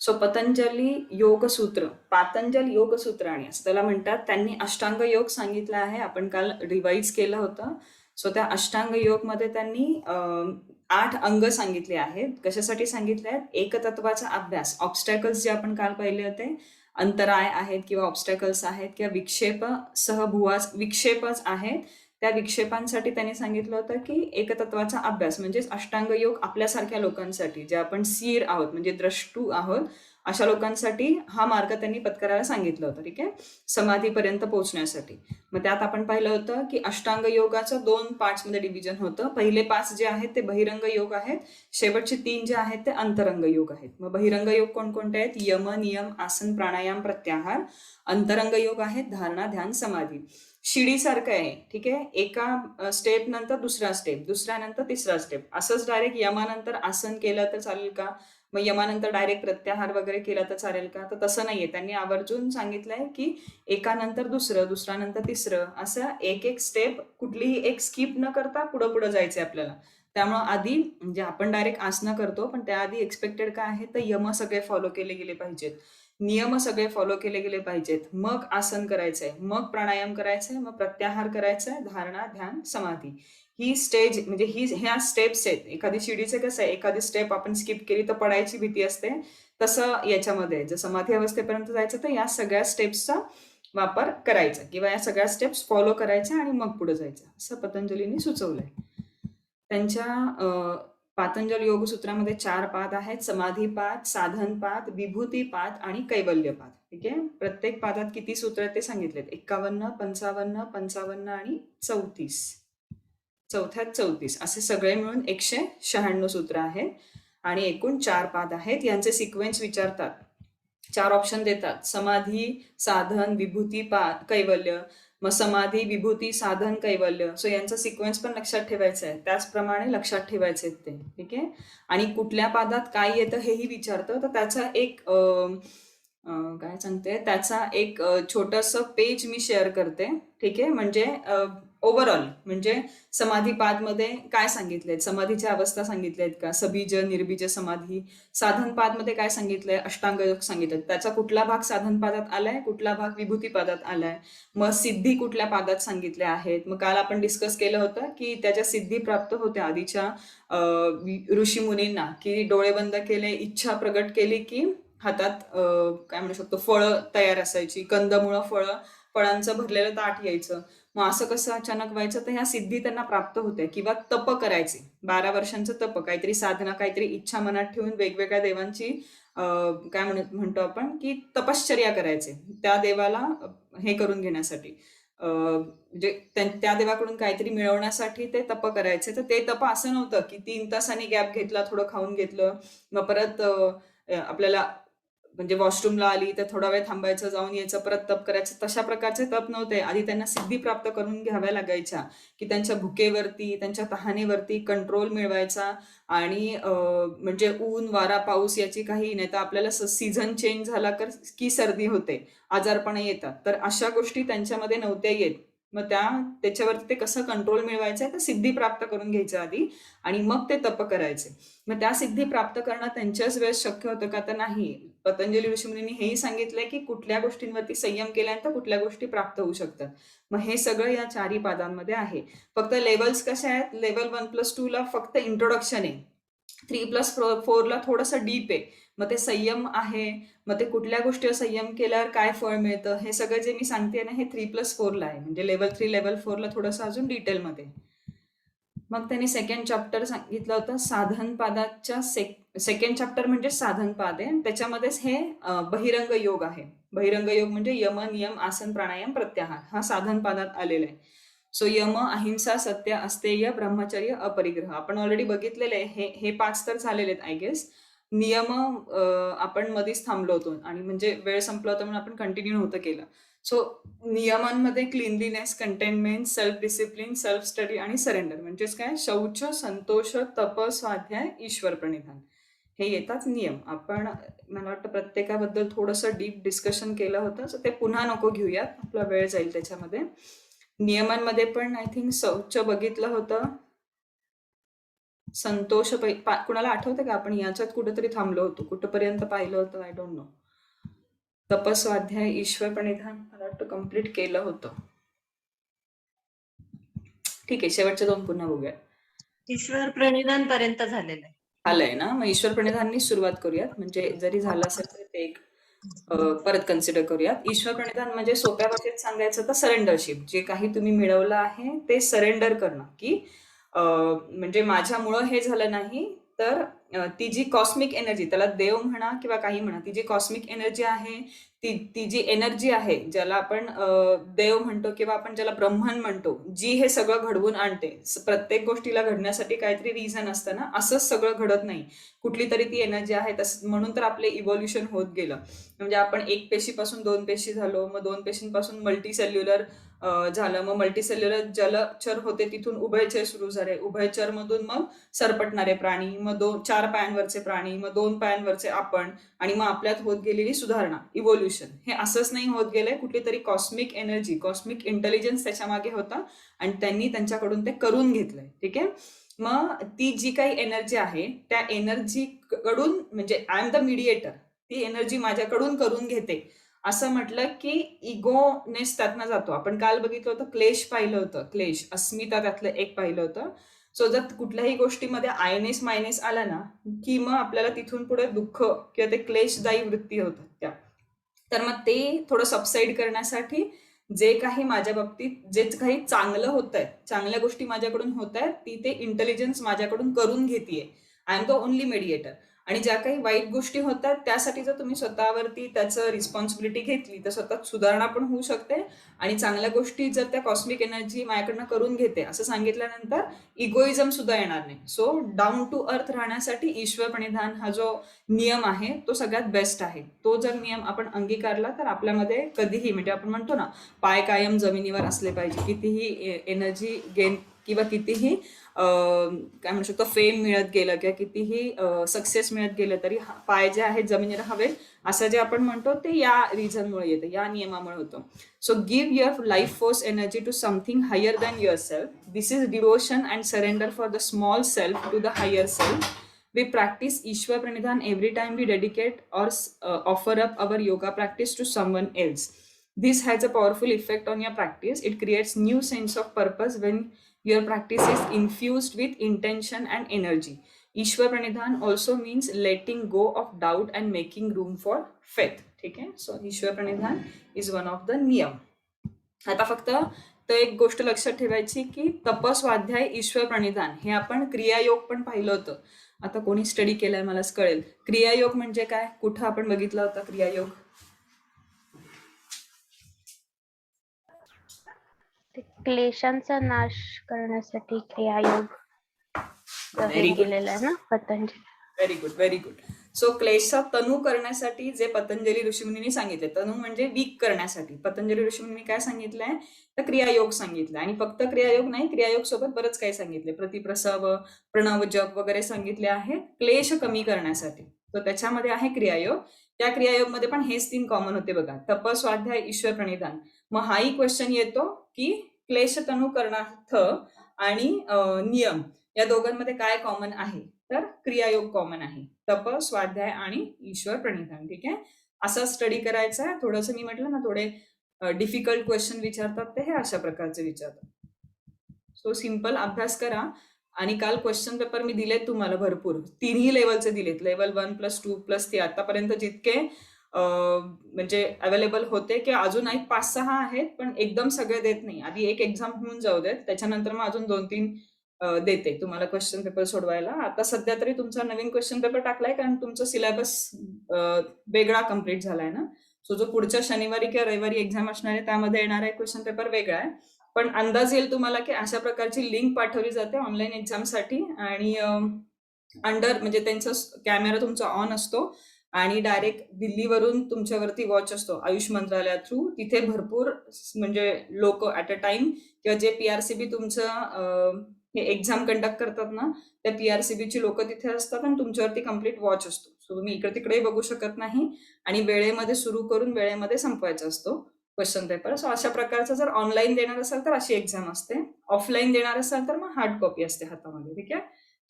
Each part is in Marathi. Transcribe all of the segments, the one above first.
सो पतंजली योगसूत्र, पातंजल योगसूत्राणी असं त्याला म्हणतात. त्यांनी अष्टांग योग सांगितला आहे. आपण काल रिवाईज केलं होतं. सो त्या अष्टांग योगमध्ये त्यांनी 8 अंग सांगितले आहेत. कशासाठी सांगितले आहेत? एकतत्वाचा अभ्यास, ऑब्स्टॅकल्स जे आपण काल पाहिले होते, अंतराय आहेत किंवा ऑब्स्टॅकल्स आहेत किंवा विक्षेप सहभुवास विक्षेपच आहेत. त्या विक्षेपांसाठी त्यांनी सांगितलं होतं की एकतत्वाचा अभ्यास म्हणजेच अष्टांग योग आपल्यासारख्या लोकांसाठी, जे आपण सीर आहोत म्हणजे द्रष्टू आहोत, अशा लोकांसाठी हा मार्ग त्यांनी पत्करायला सांगितलं होतं. ठीक आहे, समाधीपर्यंत पोहोचण्यासाठी. मग त्यात आपण पाहिलं होतं की अष्टांग योगाचं 2 पार्ट्समध्ये डिव्हिजन होतं. पहिले 5 जे आहेत ते बहिरंग योग आहेत, शेवटचे 3 जे आहेत ते अंतरंग योग आहेत. मग बहिरंग योग कोणकोणते आहेत? यम, नियम, आसन, प्राणायाम, प्रत्याहार. अंतरंग योग आहेत धारणा, ध्यान, समाधी. शिडीसारखं आहे. ठीक आहे, एका स्टेप नंतर दुसरा स्टेप, दुसऱ्यानंतर तिसरा स्टेप, असंच डायरेक्ट यमानंतर आसन केलं तर चालेल का? मग यमानंतर डायरेक्ट प्रत्याहार वगैरे केला तर चालेल का? तर तसं नाहीये. त्यांनी आवर्जून सांगितलंय की एकानंतर दुसरं, दुसऱ्यानंतर तिसरं, असं एक एक स्टेप कुठलीही एक स्किप न करता पुढं पुढं जायचंय आपल्याला. त्यामुळं आधी म्हणजे आपण डायरेक्ट आसनं करतो, पण त्याआधी एक्सपेक्टेड काय आहे तर यम सगळे फॉलो केले गेले पाहिजेत, नियम सगळे फॉलो केले गेले पाहिजेत, मग आसन करायचंय, मग प्राणायाम करायचंय, मग प्रत्याहार करायचंय, धारणा, ध्यान, समाधी. ही स्टेज म्हणजे ह्या स्टेप्स आहेत. एखादी शिडीचं कसं आहे, एखादी स्टेप आपण स्किप केली तर पडायची भीती असते, तसं याच्यामध्ये जर समाधी अवस्थेपर्यंत जायचं तर या सगळ्या स्टेप्सचा वापर करायचा किंवा या सगळ्या स्टेप्स फॉलो करायच्या आणि मग पुढे जायचं, असं पतंजलींनी सुचवलंय. त्यांच्या पातंजल योगसूत्रामध्ये 4 पाद आहेत: समाधीपाद, साधनपाद, विभूतीपाद आणि कैवल्यपाद. ठीक आहे, प्रत्येक पादात किती सूत्र आहेत ते सांगितलेत: 51, 55, 55 आणि 34. चौथ्यात 34 असे सगळे मिळून 196 सूत्र आहेत आणि एकूण 4 पाद आहेत. यांचे सिक्वेन्स विचारतात, 4 ऑप्शन देतात: समाधी, साधन, विभूती, कैवल्य. मग समाधी, विभूती, साधन, कैवल्य. सो यांचा सिक्वेन्स पण लक्षात ठेवायचा आहे, त्याचप्रमाणे लक्षात ठेवायचे ते. ठीक आहे, आणि कुठल्या पादात काय येतं हेही विचारतं. तर त्याचा एक काय सांगते, त्याचा एक छोटंसं पेज मी शेअर करते. ठीक आहे, म्हणजे ओव्हरऑल म्हणजे समाधीपादमध्ये काय सांगितलंय, समाधीच्या अवस्था सांगितल्यात का, सबीज, निर्बीज समाधी. साधनपादमध्ये काय सांगितलंय, अष्टांग योग सांगितलं, त्याचा कुठला भाग साधनपादात आलाय, कुठला भाग विभूतीपादात आलाय. मग सिद्धी कुठल्या पादात सांगितल्या आहेत. मग काल आपण डिस्कस केलं होतं की त्याच्या सिद्धी प्राप्त होत्या आधीच्या ऋषी मुनींना, की डोळे बंद केले, इच्छा प्रगट केली की हातात काय म्हणू शकतो फळं तयार असायची, कंदमुळं फळं, फळांचं भरलेलं ताट यायचं. मग असं कसं अचानक व्हायचं, तर ह्या सिद्धी त्यांना प्राप्त होत्या. किंवा तप करायचे, 12 वर्षांचं तप, काहीतरी साधना, काहीतरी इच्छा मनात ठेवून वेगवेगळ्या देवांची काय म्हणतो आपण की तपश्चर्या करायचे, त्या देवाला हे करून घेण्यासाठी, म्हणजे त्या देवाकडून काहीतरी मिळवण्यासाठी ते तप करायचे. तर ते तप असं नव्हतं की 3 तासांनी गॅप घेतला, थोडं खाऊन घेतलं, मग परत आपल्याला म्हणजे वॉशरूमला आली तर थोडा वेळ थांबायचं, जाऊन यायचं, परत तप करायचं. तशा प्रकारचे तप नव्हते. आधी त्यांना सिद्धी प्राप्त करून घ्याव्या लागायच्या, की त्यांच्या भुकेवरती, त्यांच्या तहानेवरती कंट्रोल मिळवायचा. आणि म्हणजे ऊन, वारा, पाऊस याची काही नाही, तर आपल्याला सीझन चेंज झाला की सर्दी होते, आजारपण येतात, तर अशा गोष्टी त्यांच्यामध्ये नव्हत्या येत. मग त्याच्यावरती ते कसं कंट्रोल मिळवायचं, तर सिद्धी प्राप्त करून घ्यायचं आधी आणि मग ते तप करायचे. मग त्या सिद्धी प्राप्त करणं त्यांच्याच वेळेस शक्य होतं का, तर नाही. पतंजली ऋषीमुनींनी हेही सांगितलंय की कुठल्या गोष्टींवरती संयम केल्यानंतर कुठल्या गोष्टी प्राप्त होऊ शकतात. मग हे सगळं या 4 पादांमध्ये आहे. फक्त लेवल्स कशा आहेत, लेवल 1+2 ला फक्त इंट्रोडक्शन आहे, 3+4 ला थोडंसं डीप आहे. मग ते संयम आहे, मग ते कुठल्या गोष्टीवर संयम केल्यावर काय फळ मिळतं, हे सगळं जे मी सांगते ना, हे 3+4 ला आहे. म्हणजे लेवल 3, लेवल 4 ला थोडंसं अजून डिटेलमध्ये. मग त्यांनी सेकंड चॅप्टर सांगितलं होतं साधन पादाच्या. सेकंड चॅप्टर म्हणजे साधन पाद आहे, त्याच्यामध्येच हे बहिरंग योग आहे. बहिरंग योग म्हणजे यम, नियम, आसन, प्राणायाम, प्रत्याहार, हा साधन पादात आलेला आहे. सो यम, अहिंसा, सत्य, अस्तेय, ब्रह्मचर्य, अपरिग्रह आपण ऑलरेडी बघितलेले आहे. हे 5 तर झालेले आहेत आय गेस. नियम आपण मध्येच थांबलो होतो आणि म्हणजे वेळ संपला होता म्हणून आपण कंटिन्यू नव्हतं केलं. सो नियमांमध्ये cleanliness, containment, self discipline, self study आणि सरेंडर, म्हणजेच काय, शौच, संतोष, तप, स्वाध्याय, ईश्वर प्रणिधान, हे येतात नियम. आपण मला वाटतं प्रत्येकाबद्दल थोडंसं डीप डिस्कशन केलं होतं, सो ते पुन्हा नको घेऊयात, आपला वेळ जाईल त्याच्यामध्ये. नियमांमध्ये पण आय थिंक शौच बघितलं होतं, संतोष कुणाला आठवतं का आपण याच्यात कुठेतरी थांबलो होतो, कुठपर्यंत पाहिलं होतं? I don't know. तपस्वाध्याय ईश्वर प्रणिधान मला वाटतं कम्प्लीट केलं होतं. ठीक आहे, शेवटचे 2 पुन्हा बघूया. ईश्वर प्रणिधान पर्यंत झालेलं आहे. आलंय ना, मग ईश्वर प्रणिधाननी सुरुवात करूयात. म्हणजे जरी झालं असेल तरी ते एक परत कन्सिडर करूयात. ईश्वर प्रणिधान म्हणजे सोप्या भाषेत सांगायचं तर सरेंडरशिप. जे काही तुम्ही मिळवलं आहे ते सरेंडर करणं, की म्हणजे माझ्यामुळं हे झालं नाही, तर ती जी कॉस्मिक एनर्जी, त्याला देव म्हणा किंवा काही म्हणा, ती जी कॉस्मिक एनर्जी आहे, ती जी एनर्जी आहे, ज्याला आपण देव म्हणतो किंवा आपण ज्याला ब्रह्मन म्हणतो, जी हे सगळं घडवून आणते. प्रत्येक गोष्टीला घडण्यासाठी काहीतरी रिझन असतं ना, असंच सगळं घडत नाही. कुठली तरी ती एनर्जी आहे, म्हणून तर आपले इव्होल्युशन होत गेलं. म्हणजे आपण 1 पेशीपासून 2 पेशी झालो, मग 2 पेशींपासून मल्टीसेल्युलर झालं, मग मल्टीसेल्युलर जलचर होते, तिथून उभयचर सुरू झाले, उभयचर मधून मग सरपटणारे प्राणी, मग 4 पायांवरचे प्राणी, मग 2 पायांवरचे आपण, आणि मग आपल्यात होत गेलेली सुधारणा, इव्होल्युशन. हे असंच नाही होत गेलंय, कुठली तरी कॉस्मिक एनर्जी, कॉस्मिक इंटेलिजन्स त्याच्या मागे होता आणि त्यांनी त्यांच्याकडून ते करून घेतलंय. ठीक आहे. मग ती जी काही एनर्जी आहे त्या एनर्जी कडून, म्हणजे आय एम द मीडिएटर, ती एनर्जी माझ्याकडून करून घेते असं म्हटलं की इगोनेस त्यातनं जातो. आपण काल बघितलं होतं, क्लेश पाहिलं होतं, क्लेश, अस्मिता त्यातलं एक पाहिलं होतं. सो जर कुठल्याही गोष्टीमध्ये आयनेस मायनेस आला ना, की मग आपल्याला तिथून पुढे दुःख किंवा ते क्लेशदायी वृत्ती होतात त्या. तर मग ते थोडं सबसाईड करण्यासाठी जे काही माझ्या बाबतीत जे काही चांगलं होत आहे, चांगल्या गोष्टी माझ्याकडून होत आहेत, ती ते इंटेलिजन्स माझ्याकडून करून घेतेय. I am the only mediator. आणि ज्या काही वाईट गोष्टी होतात त्यासाठी जर तुम्ही स्वतःवरती त्याचं रिस्पॉन्सिबिलिटी घेतली तर स्वतःत सुधारणा पण होऊ शकते. आणि चांगल्या गोष्टी जर त्या कॉस्मिक एनर्जी माझ्याकडनं करून घेते असं सांगितल्यानंतर इगोइझम सुद्धा येणार नाही. सो डाऊन टू अर्थ राहण्यासाठी ईश्वर प्रणिधान हा जो नियम आहे तो सगळ्यात बेस्ट आहे. तो जर नियम आपण अंगीकारला तर आपल्यामध्ये कधीही, म्हणजे आपण म्हणतो ना, पाय कायम जमिनीवर असले पाहिजे. कितीही एनर्जी गेन किंवा कितीही काय म्हणू शकतो फेम मिळत गेलं किंवा कितीही सक्सेस मिळत गेलं तरी पाय जे आहेत जमिनीवर हवेत असं जे आपण म्हणतो ते या रिझनमुळे येतं, या नियमामुळे होतं. So give your life force energy to something higher than yourself. This is devotion and surrender for the small self to the higher self. We practice Ishwar Pranidhan every time we dedicate or offer up our yoga practice to someone else. This has a powerful effect on your practice. It creates new sense of purpose when your practice is infused with intention and energy. Ishwar Pranidhan also means letting go of doubt and making room for faith. ठीक आहे. So Ishwar pranidhan is one of the niyama. आता फक्त तर एक गोष्ट लक्षात ठेवायची की तपस्वाध्याय ईश्वर प्रणिधान हे आपण क्रियायोग पण पाहिलं होतं. आता कोणी स्टडी केलाय मलाच कळेल. क्रियायोग म्हणजे काय, कुठं आपण बघितला होता क्रियायोग? क्लेशांचा नाश करण्यासाठी क्रियायोग व्हेरी गुड, केलेला आहे ना Patanjali. Very good, very good. So क्लेशचा तनू करण्यासाठी जे पतंजली ऋषीमुनींनी सांगितले, तनू म्हणजे वीक करण्यासाठी पतंजली ऋषीमुनींनी काय सांगितलंय तर क्रियायोग सांगितलं. आणि फक्त क्रियायोग नाही, क्रियायोग सोबत बरंच काही सांगितले, प्रतिप्रसव, प्रणव जप वगैरे सांगितले आहे क्लेश कमी करण्यासाठी. तर त्याच्यामध्ये आहे क्रियायोग. त्या क्रियायोग मध्ये पण हेच 3 कॉमन होते बघा, तप, स्वाध्याय, ईश्वर प्रणिधान. मग हाही क्वेश्चन येतो की क्लेश तनू करणार्थ आणि नियम या दोघांमध्ये काय कॉमन आहे, तर क्रियायोग कॉमन आहे, तप, स्वाध्याय आणि ईश्वर प्रणिधान. ठीक आहे. असा स्टडी करायचा आहे. थोडंसं मी म्हटलं ना, थोडे डिफिकल्ट क्वेश्चन विचारतात ते हे अशा प्रकारचे विचारतात. सो सिंपल अभ्यास करा. आणि काल क्वेश्चन पेपर मी दिलेत तुम्हाला भरपूर, 3ही लेवलचे दिलेत, लेवल 1+2+3 आतापर्यंत जितके म्हणजे अवेलेबल होते, की अजून एक 5-6 आहेत पण एकदम सगळे देत नाही. आधी एक एक्झाम होऊन जाऊ देत, त्याच्यानंतर मग अजून 2-3 देते तुम्हाला क्वेश्चन पेपर सोडवायला. आता सध्या तरी तुमचा नवीन क्वेश्चन पेपर टाकलाय कारण तुमचा सिलेबस वेगळा कम्प्लीट झालाय ना. सो जो पुढच्या शनिवारी किंवा रविवारी एक्झाम असणार आहे त्यामध्ये येणार आहे क्वेश्चन पेपर वेगळा आहे. पण अंदाज येईल तुम्हाला की अशा प्रकारची लिंक पाठवली जाते ऑनलाईन एक्झामसाठी. आणि अंडर म्हणजे त्यांचा कॅमेरा तुमचा ऑन असतो आणि डायरेक्ट दिल्लीवरून तुमच्यावरती वॉच असतो आयुष मंत्रालया थ्रू. तिथे भरपूर म्हणजे लोक ऍट अ टाइम किंवा जे पीआरसीबी तुमचं हे एक्झाम कंडक्ट करतात ना, त्या पीआरसीबीची लोक तिथे असतात आणि तुमच्यावरती कम्प्लीट वॉच असतो. सो तुम्ही इकडे तिकडे बघू शकत नाही आणि वेळेमध्ये सुरू करून वेळेमध्ये संपवायचा असतो क्वेश्चन पेपर. सो अशा प्रकारचं जर ऑनलाईन देणार असाल तर अशी एक्झाम असते, ऑफलाईन देणार असाल तर मग हार्ड कॉपी असते हातामध्ये. ठीक आहे.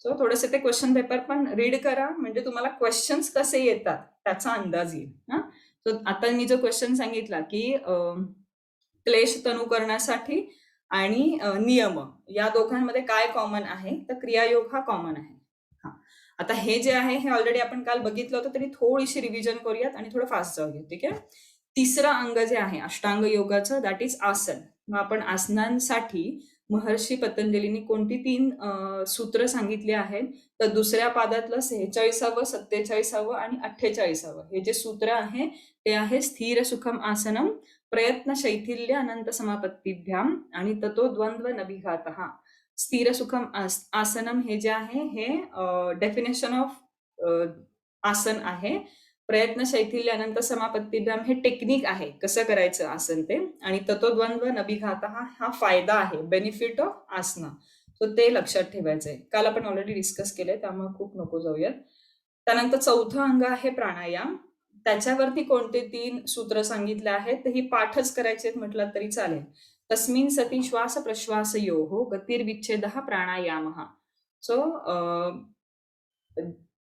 सो थोडेसे ते क्वेश्चन पेपर पण रीड करा, म्हणजे तुम्हाला क्वेश्चन्स कसे येतात त्याचा अंदाज येईल. हा, सो आता मी जो क्वेश्चन सांगितला की क्लेश तनु करण्यासाठी आणि नियम या दोघांमध्ये काय कॉमन आहे, तर क्रियायोग हा कॉमन आहे. हा, आता हे जे आहे हे ऑलरेडी आपण काल बघितलं होतं, तरी थोडीशी रिव्हिजन करूयात आणि थोडं फास्ट जाऊयात. ठीक आहे. तिसरं अंग जे आहे अष्टांग योगाचं, दॅट इज आसन. मग आपण आसनांसाठी महर्षी पतंजलींनी कोणती 3 सूत्र सांगितली आहेत, तर दुसऱ्या पादातलं 46, 47 आणि 48 हे जे सूत्र आहे ते आहे स्थिर सुखम आसनम, प्रयत्न शैथिल्य अनंत समापत्तीभ्याम आणि ततो द्वंद्व नभिघातः. स्थिर सुखम आसनम हे जे आहे हे डेफिनेशन ऑफ आसन आहे. प्रयत्न शैथिल्य अनंत समापत्तीभ्याम हे टेक्निक आहे कसं करायचं आसन ते, आणि ततो द्वंद्व नभिघातः हा फायदा आहे, बेनिफिट ऑफ आसना. सो ते लक्षात ठेवायचंय. काल आपण ऑलरेडी डिस्कस केलंय, त्यामुळे खूप नको जाऊयात. त्यानंतर चौथं अंग आहे प्राणायाम. त्याच्यावरती कोणते 3 सूत्र सांगितले आहेत, तर ही पाठच करायचे म्हटलं तरी चालेल. तस्मिन् सती श्वास प्रश्वासयोः गतिर्विच्छेदः प्राणायामः. सो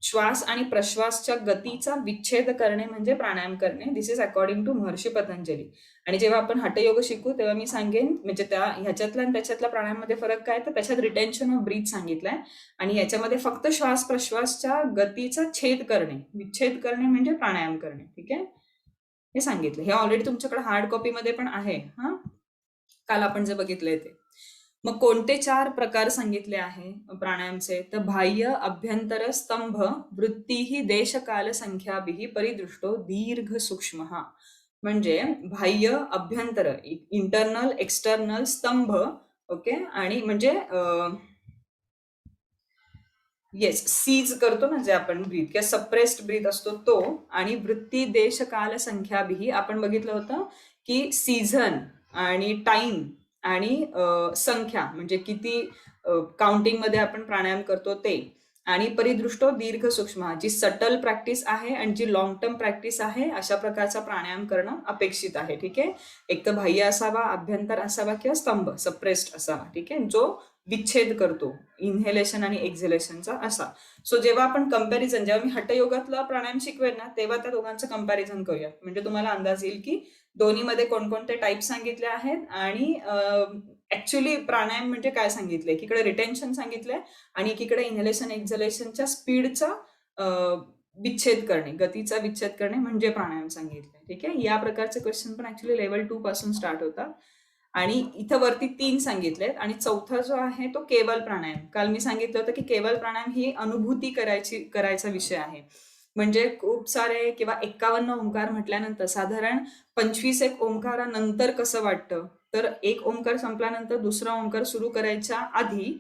श्वास आणि प्रश्वासच्या गतीचा विच्छेद करणे म्हणजे प्राणायाम करणे. दिस is according to Maharshi Patanjali. आणि जेव्हा आपण हठयोग शिकू तेव्हा मी सांगेन, म्हणजे ह्याच्यातला आणि त्याच्यातल्या प्राणायाममध्ये फरक काय, तर त्याच्यात रिटेन्शन ऑफ ब्रीथ सांगितलंय आणि याच्यामध्ये फक्त श्वास प्रश्वासच्या गतीचा छेद करणे, विच्छेद करणे म्हणजे प्राणायाम करणे. ठीक आहे, हे सांगितलं. हे ऑलरेडी तुमच्याकडे हार्ड कॉपीमध्ये पण आहे. हा, काल आपण जे बघितलंय ते. मग कोणते 4 प्रकार सांगितले आहे प्राणायामचे, तर बाह्य अभ्यंतर स्तंभ वृत्तीही देशकाल संख्याभिः परिदृष्टो दीर्घ सूक्ष्म. म्हणजे बाह्य अभ्यंतर, इंटरनल एक्सटर्नल स्तंभ, ओके, आणि म्हणजे येस सीज करतो ना जे आपण ब्रीथ किंवा सप्रेस्ड ब्रीथ असतो तो, आणि वृत्ती देश काल संख्याभिः आपण बघितलं होतं की सीझन आणि टाइम आणि संख्या म्हणजे किती काउंटिंग मध्ये आपण प्राणायाम करतो ते, आणि परिदृष्टो दीर्घ सूक्ष्म, जी सटल प्रॅक्टिस आहे आणि जी लॉंग टर्म प्रॅक्टिस आहे, अशा प्रकारचा प्राणायाम करणं अपेक्षित आहे. ठीक आहे, एक तर बाह्य असावा, अभ्यंतर असावा किंवा स्तंभ सप्रेस्ड असावा. ठीक आहे, जो विच्छेद करतो इन्हेलेशन आणि एक्झेलेशनचा असा. सो जेव्हा आपण कंपॅरिझन, जेव्हा मी हठयोगातला प्राणायाम शिकवेन ना तेव्हा त्या दोघांचं कंपॅरिझन करूया, म्हणजे तुम्हाला अंदाज येईल की दोन्हीमध्ये कोणकोणते टाईप सांगितले आहेत आणि ऍक्च्युली प्राणायाम म्हणजे काय सांगितलंय. एकीकडे रिटेन्शन सांगितलंय आणि एकीकडे इन्हेलेशन एक्झलेशनच्या स्पीडचा विच्छेद करणे, गतीचा विच्छेद करणे म्हणजे प्राणायाम सांगितलंय. ठीक आहे, या प्रकारचे क्वेश्चन पण ऍक्च्युली लेवल 2 पासून स्टार्ट होतात. आणि इथं वरती 3 सांगितलेत आणि चौथा जो आहे तो केवल प्राणायाम. काल मी सांगितलं होतं की केवल प्राणायाम ही अनुभूती करायचा विषय आहे. म्हणजे खूप सारे किंवा 51 ओंकार म्हटल्यानंतर साधारण 25 एक ओंकारानंतर कसं वाटतं, तर एक ओंकार संपल्यानंतर दुसरा ओंकार सुरू करायच्या आधी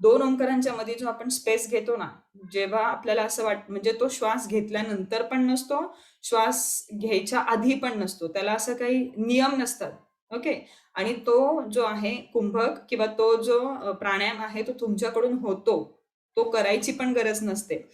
2 ओंकारांच्या मध्ये जो आपण स्पेस घेतो ना, जेव्हा आपल्याला असं वाटतं, म्हणजे तो श्वास घेतल्यानंतर पण नसतो, श्वास घ्यायच्या आधी पण नसतो, त्याला असं काही नियम नसतात. ओके, आणि तो जो आहे कुंभक किंवा तो जो प्राणायाम आहे तो तुमच्याकडून होतो, तो करायची पण गरज नसते,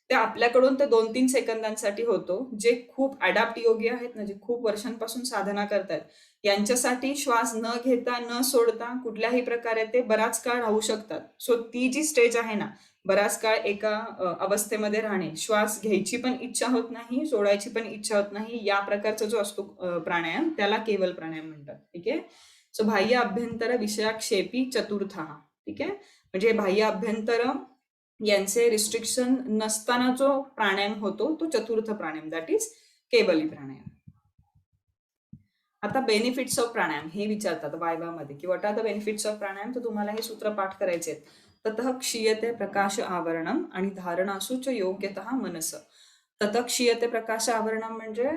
ते आपल्याकडून ते 2-3 सेकंदांसाठी होतो. जे खूप अडॅप्ट योगी आहेत ना, जे खूप वर्षांपासून साधना करतात, यांच्यासाठी श्वास न घेता न सोडता कुठल्याही प्रकारे ते बराच काळ राहू शकतात. सो ती जी स्टेज आहे ना, बराच काळ एका अवस्थेमध्ये राहणे, श्वास घ्यायची पण इच्छा होत नाही, सोडायची पण इच्छा होत नाही, या प्रकारचा जो असतो प्राणायाम, त्याला केवल प्राणायाम म्हणतात. ठीक आहे, सो बाह्य अभ्यंतर विषयाक्षेपी चतुर्थ. ठीक आहे, म्हणजे बाह्य अभ्यंतर यांचे रिस्ट्रिक्शन नसताना जो प्राणायाम होतो तो चतुर्थ प्राणायाम, दॅट इज केवली प्राणायाम. आता बेनिफिट्स ऑफ प्राणायाम हे विचारतात वायवामध्ये की what are the benefits of pranayama, तर तुम्हाला हे सूत्र पाठ करायचे आहेत. ततः क्षीयते प्रकाश आवरणम आणि धारणासूच योग्यतः मनस. ततः क्षीयते प्रकाश आवरणम म्हणजे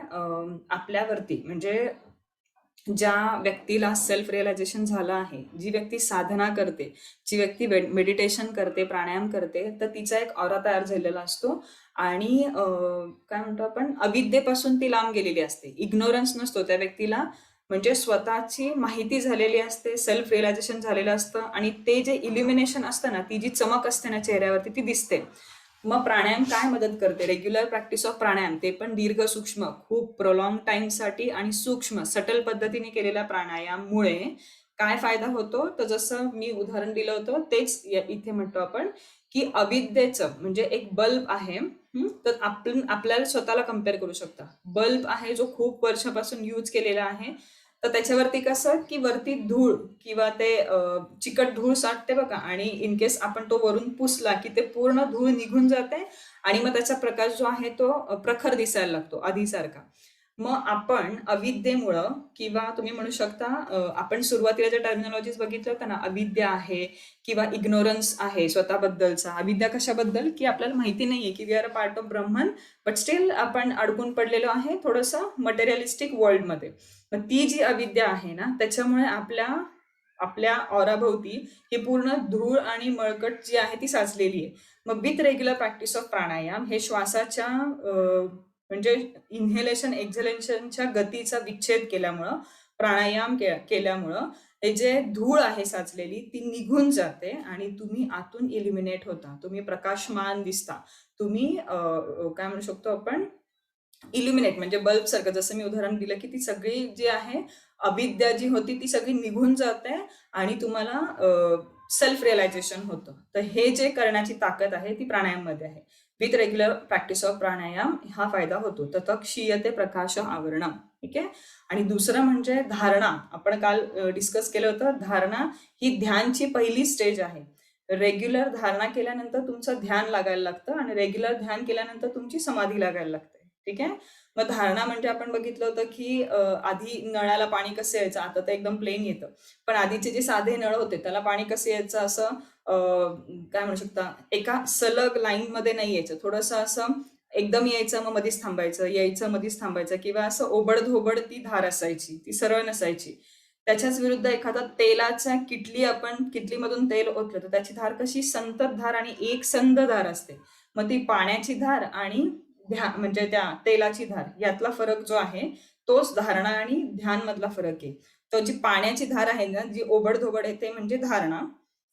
आपल्यावरती, म्हणजे ज्या व्यक्तीला सेल्फ रिअलायझेशन झालं आहे, जी व्यक्ती साधना करते, जी व्यक्ती मेडिटेशन करते, प्राणायाम करते, तर तिचा एक ऑरा तयार झालेला असतो आणि काय म्हणतो आपण, अविद्येपासून ती लांब गेलेली असते, इग्नोरन्स नसतो त्या व्यक्तीला, म्हणजे स्वतःची माहिती झालेली असते, सेल्फ रिअलायझेशन झालेलं असतं आणि ते जे इल्युमिनेशन असतं ना, ती जी चमक असते ना चेहऱ्यावरती ती दिसते. मग प्राणायाम काय मदत करते, रेग्युलर प्रॅक्टिस ऑफ प्राणायाम, ते पण दीर्घ सूक्ष्म, खूप प्रोलॉंग टाइमसाठी आणि सूक्ष्म सटल पद्धतीने केलेल्या प्राणायाममुळे काय फायदा होतो, तर जसं मी उदाहरण दिलं होतं तेच इथे म्हणतो आपण की अविद्येचं म्हणजे एक बल्ब आहे, तर आपण आपल्याला स्वतःला कम्पेअर करू शकता. बल्ब आहे जो खूप वर्षापासून यूज केलेला आहे, तर त्याच्यावरती कसं की वरती धूळ किंवा ते चिकट धूळ साठते बघा, आणि इन केस आपण तो वरून पुसला की ते पूर्ण धूळ निघून जाते आणि मग त्याचा प्रकाश जो आहे तो प्रखर दिसायला लागतो आधीसारखा. मग आपण अविद्येमुळं किंवा तुम्ही म्हणू शकता आपण सुरुवातीला जे टर्मिनॉलॉजीज बघितलं होतं ना, अविद्या आहे किंवा इग्नोरन्स आहे स्वतःबद्दलचा. अविद्या कशाबद्दल की आपल्याला माहिती नाहीये की we are a part of Brahman, but still आपण अडकून पडलेलो आहे थोडंसं मटेरियलिस्टिक वर्ल्डमध्ये. मग ती जी अविद्या आहे ना, त्याच्यामुळे आपल्या आपल्या औराभोवती ही पूर्ण धूळ आणि मळकट जी आहे ती साचलेली आहे. मग विथ रेग्युलर प्रॅक्टिस ऑफ प्राणायाम हे श्वासाच्या म्हणजे इन्हेलेशन एक्झलेशनच्या गतीचा विच्छेद केल्यामुळं, प्राणायाम केल्यामुळं हे जे धूळ आहे साचलेली ती निघून जाते आणि तुम्ही आतून इल्युमिनेट होता, तुम्ही प्रकाशमान दिसता, तुम्ही काय म्हणू शकतो आपण इल्युमिनेट म्हणजे बल्ब सारखं. जसं मी उदाहरण दिलं की ती सगळी जी आहे अविद्या जी होती ती सगळी निघून जाते आणि तुम्हाला सेल्फ रिअलायझेशन होतं. तर हे जे करण्याची ताकद आहे ती प्राणायाममध्ये आहे. विथ रेग्युलर प्रॅक्टिस ऑफ प्राणायाम हा फायदा होतो. तत क्षीयते प्रकाश आवरणम. ठीक आहे. आणि दुसरं म्हणजे धारणा. आपण काल डिस्कस केलं होतं. धारणा ही ध्यानची पहिली स्टेज आहे. रेग्युलर धारणा केल्यानंतर तुमचं ध्यान लागायला लागतं आणि रेग्युलर ध्यान केल्यानंतर तुमची समाधी लागायला लागते. ठीक आहे. मग धारणा म्हणजे आपण बघितलं होतं की आधी नळाला पाणी कसं यायचं, आता तर एकदम प्लेन येतं, पण आधीचे जे साधे नळ होते त्याला पाणी कसं यायचं, असं काय म्हणू शकता, एका सलग लाईन मध्ये नाही यायचं, थोडंसं असं एकदम यायचं मग मध्येच थांबायचं, यायचं मध्येच थांबायचं, किंवा असं ओबड ती धार असायची, ती सरळ नसायची. त्याच्याच विरुद्ध एखादा तेलाच्या किटली, आपण किटलीमधून तेल ओतलं तर त्याची धार कशी संतत धार आणि एकसंध धार असते. मग ती पाण्याची धार आणि ध्यान म्हणजे त्या तेलाची धार यातला फरक जो आहे तोच धारणा आणि ध्यान मधला फरक आहे. तर जी पाण्याची धार आहे ना, जी ओबड येते म्हणजे धारणा,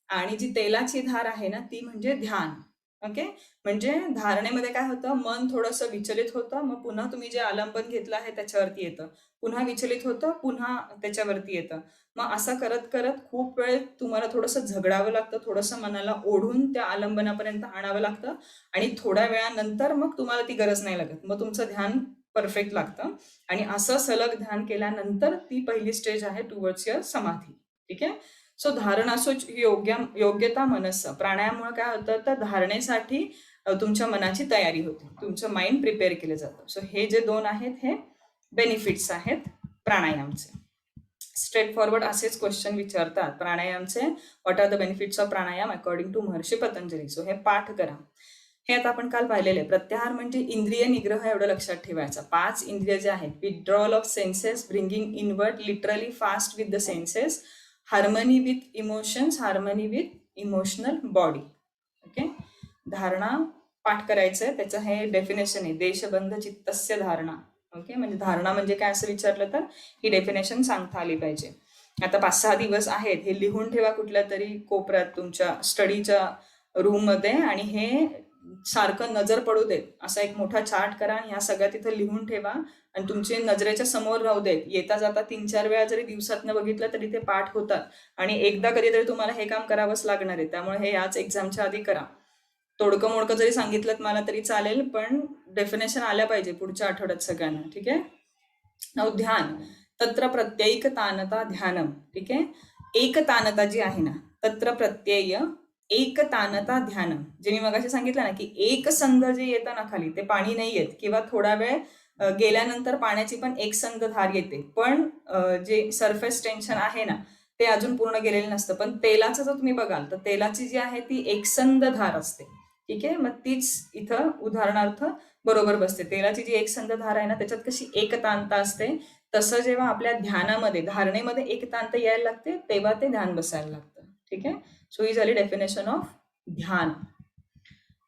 आणि जी तेलाची धार आहे ना ती म्हणजे ध्यान. ओके. म्हणजे धारणेमध्ये काय होतं, मन थोडंसं विचलित होतं, मग पुन्हा तुम्ही जे आलंबन घेतलं आहे त्याच्यावरती येतं, पुन्हा विचलित होतं, पुन्हा त्याच्यावरती येतं. मग असं करत करत खूप वेळ तुम्हाला थोडंसं झगडावं लागतं, थोडंसं मनाला ओढून त्या आलंबनापर्यंत आणावं लागतं, आणि थोड्या वेळानंतर मग तुम्हाला ती गरज नाही लागत, मग तुमचं ध्यान परफेक्ट लागतं. आणि असं सलग ध्यान केल्यानंतर ती पहिली स्टेज आहे टुवर्ड्स युअर समाधी. ठीक आहे. सो धारणा योग्यता मनस. प्राणायाममुळे काय होतं, तर धारणेसाठी तुमच्या मनाची तयारी होते, तुमचं माइंड प्रिपेअर केलं जातं. सो हे जे दोन आहेत हे बेनिफिट्स आहेत प्राणायामचे. स्ट्रेट फॉरवर्ड असेच क्वेश्चन विचारतात प्राणायामचे. What are the benefits of pranayama according to Maharshi Patanjali. So हे पाठ करा. हे आता आपण काल पाहिलेले. प्रत्याहार म्हणजे इंद्रिय निग्रह, एवढं लक्षात ठेवायचं. 5 इंद्रिय जे आहेत, withdrawal of census, bringing inward literally fast with the census, harmony with emotions, harmony with emotional body. Okay. धारणा पाठ करायचंय, त्याचं हे डेफिनेशन आहे, देशबंध चित्तस्य धारणा. ओके. म्हणजे धारणा म्हणजे काय असं विचारलं तर ही डेफिनेशन सांगता आली पाहिजे. आता 5-6 दिवस आहेत, हे लिहून ठेवा कुठल्या तरी कोपऱ्यात तुमच्या स्टडीच्या रूम मध्ये, आणि हे सारखं नजर पडू देत, असा एक मोठा चार्ट करा आणि ह्या सगळ्या तिथं लिहून ठेवा आणि तुमच्या नजरेच्या समोर राहू देत. येता जाता 3-4 वेळा जरी दिवसातनं बघितलं तरी ते पाठ होतात, आणि एकदा कधीतरी तुम्हाला हे काम करावंच लागणार आहे. त्यामुळे हे याच एक्झामच्या आधी करा. तोडकं मोडकं जरी सांगितलं मला तरी चालेल, पण डेफिनेशन आल्या पाहिजे पुढच्या आठवड्यात सगळ्यांना. ठीक आहे. नऊ ध्यान. तत्र प्रत्ययिक तानता ध्यानम. ठीक आहे. एक तानता जी आहे ना, तत्र प्रत्यय एक तानता ध्यानम, जे मी मगाशी सांगितलं ना की एक संध जे येतं ना खाली, ते पाणी नाही येत, किंवा थोडा वेळ गेल्यानंतर पाण्याची पण एक संध धार येते, पण जे सरफेस टेन्शन आहे ना ते अजून पूर्ण गेलेलं नसतं. पण तेलाचं जर तुम्ही बघाल तर तेलाची जी आहे ती एकसंध धार असते. ठीक आहे. मग तीच इथं उदाहरणार्थ बरोबर बसते. तेलाची जी एकसंध धार आहे ना त्याच्यात कशी एकतांता असते, तसं जेव्हा आपल्या ध्यानामध्ये धारणेमध्ये एकतांत यायला लागते तेव्हा ते ध्यान बसायला लागतं. ठीक आहे. सो ही झाली डेफिनेशन ऑफ ध्यान.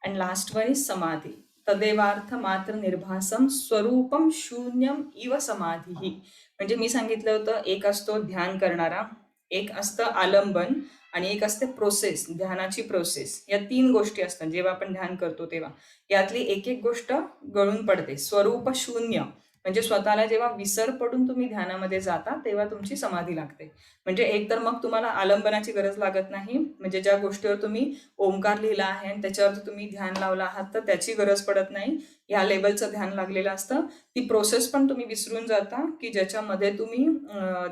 अँड लास्ट वन इज समाधी. तदेवार्थ मात्र निर्भासम स्वरूपम शून्यम इव समाधी. म्हणजे मी सांगितलं होतं, एक असतो ध्यान करणारा, एक असतं आलंबन, आणि एक असते प्रोसेस, ध्यानाची प्रोसेस. या 3 गोष्टी असतात जेव्हा आपण ध्यान करतो तेव्हा. यातली एक एक गोष्ट गळून पडते. स्वरूप शून्य म्हणजे स्वतःला जेव्हा विसर पडून तुम्ही ध्यानामध्ये जाता तेव्हा तुमची समाधी लागते. म्हणजे एक तर मग तुम्हाला आलंबनाची गरज लागत नाही, म्हणजे ज्या गोष्टीवर तुम्ही ओंकार लिहिला आहे आणि त्याच्यावर तुम्ही ध्यान लावला आहात तर त्याची गरज पडत नाही. ह्या लेवलचं ध्यान लागलेलं असतं. ती प्रोसेस पण तुम्ही विसरून जाता की ज्याच्यामध्ये तुम्ही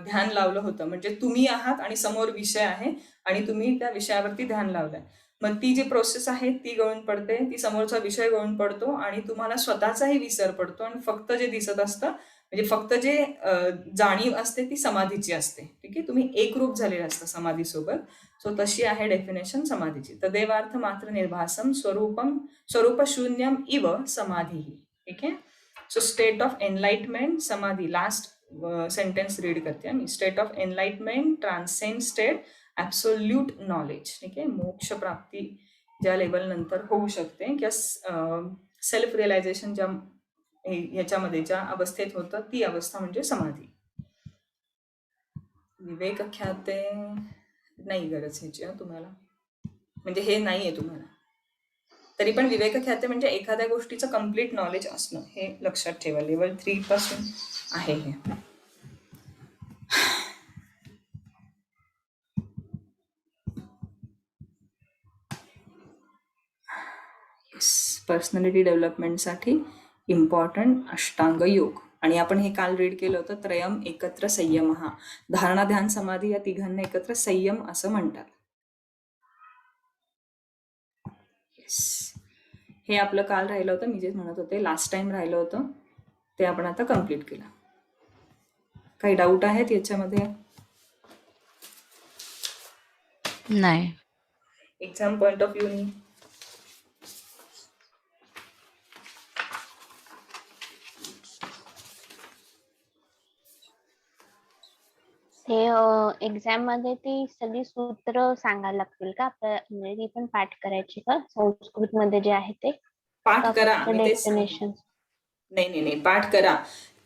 ध्यान लावलं होतं. म्हणजे तुम्ही आहात आणि समोर विषय आहे आणि तुम्ही त्या विषयावरती ध्यान लावलंय. मग ती जी प्रोसेस आहे ती गळून पडते, ती समोरचा विषय गळून पडतो आणि तुम्हाला स्वतःचाही विसर पडतो आणि फक्त जे दिसत असतं म्हणजे फक्त जे जाणीव असते ती समाधीची असते. ठीक आहे, तुम्ही एकरूप झालेलं असतं समाधीसोबत. सो तशी आहे डेफिनेशन समाधीची. तदेवार्थ मात्र निर्भासम स्वरूप शून्यम इव समाधी. ठीक आहे, सो स्टेट ऑफ एनलाइटमेंट समाधी. लास्ट सेंटेन्स रीड करते मी. State of enlightenment, transcend state, absolute knowledge. ठीक आहे, मोक्ष प्राप्ती ज्या लेवल नंतर होऊ शकते किंवा सेल्फ रिअलायझेशन ज्या ह्याच्यामध्ये ज्या अवस्थेत होतं ती अवस्था म्हणजे समाधी. विवेक ख्याते नाही गरज ह्याची तुम्हाला, म्हणजे हे नाहीये तुम्हाला. तरी पण विवेक ख्याते म्हणजे एखाद्या गोष्टीचं कम्प्लीट नॉलेज असणं, हे लक्षात ठेवा. लेवल 3 पासून आहे हे. पर्सनॅलिटी डेव्हलपमेंटसाठी इम्पॉर्टंट अष्टांग योग. आणि आपण हे काल रीड केलं होतं, त्रयम एकत्र संयम. हा धारणा, ध्यान, समाधी या तिघांना एकत्र संयम असं म्हणतात. हे आपलं काल राहिलं होतं, मी जे म्हणत होते लास्ट टाइम राहिलं होतं ते आपण आता कम्प्लीट केलं. काही डाऊट आहेत याच्यामध्ये? नाही. एक्झाम पॉइंट ऑफ व्ह्यू ते एक्झाम मध्ये ती सगळी सूत्र सांगायला लागतील का आपल्याला, म्हणजे ती पण पाठ करायची का संस्कृत मध्ये जे आहे ते? पाठ करा. डेफिनेशन नाही, पाठ करा.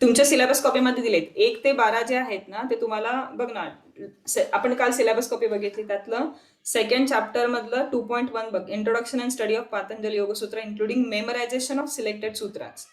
तुमच्या सिलेबस कॉपीमध्ये दिलेत 1 ते 12 जे आहेत ना ते तुम्हाला बघ ना. आपण काल सिलेबस कॉपी बघितली, त्यातलं सेकंड चॅप्टर मधलं 2.1 बघ. Introduction and study of Patanjali Yogasutra including memorisation of selected sutras.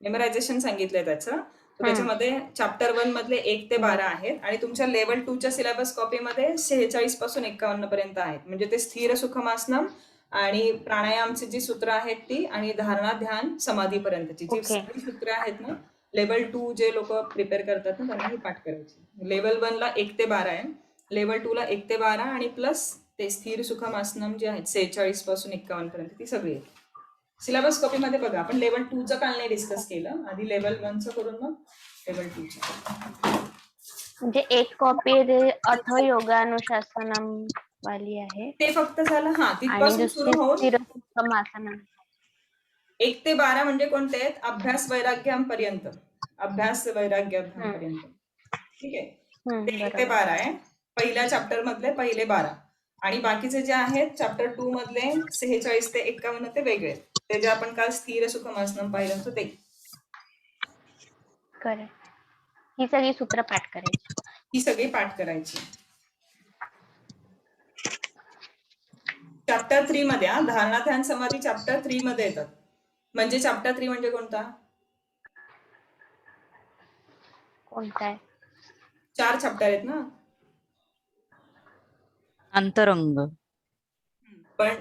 Memorisation सांगितलंय त्याचं. त्याच्यामध्ये चॅप्टर 1 मधले 1 ते 12 आहेत आणि तुमच्या लेवल 2च्या सिलेबस कॉपीमध्ये 46 पासून 51 पर्यंत आहेत. म्हणजे ते स्थिर सुखमासनम आणि प्राणायामची जी सूत्र आहेत ती आणि धारणा, ध्यान, समाधी पर्यंतची जी सगळी सूत्र आहेत ना, लेवल 2 जे लोक प्रिपेअर करतात ना त्यांना ही पाठ करायची. लेवल 1 ला 1 ते 12 आहे, लेवल 2 ला 1 ते 12 आणि प्लस ते स्थिर सुखमासनम जे आहेत 46 पासून 51 पर्यंत ती सगळी आहेत. सिलेबस कॉपी मध्ये बघा. आपण लेवल 2चं काल नाही डिस्कस केलं, आधी लेवल 1चं करून मग लेवल 2चं. म्हणजे एक कॉपी अथ योगानुशासनम वाली आहे, ते फक्त झालं. हा, आणि तिथपासून दुसरी सुरू होऊन स्थिर सुखमासनम. 1 ते 12 म्हणजे कोणते आहेत? अभ्यास वैराग्यापर्यंत. अभ्यास वैराग्यापर्यंत. ठीक आहे, ते 1 ते 12 आहे. पहिल्या चॅप्टर मधले पहिले 12 आणि बाकीचे जे आहेत चॅप्टर 2 मधले 46 ते 51 ते वेगळे. ते जे आपण काल स्थिर सुखमासनम पाहिलं होतं ते. करेक्ट. ही सगळी सूत्र पाठ करायची. ही सगळी पाठ करायची. चॅप्टर 3 मध्ये धारणा, ध्यान, समाधी चॅप्टर 3 मध्ये येतात. म्हणजे चॅप्टर 3 म्हणजे कोणता? कोणता आहे? 4 चॅप्टर आहेत ना. अंतरंग. पण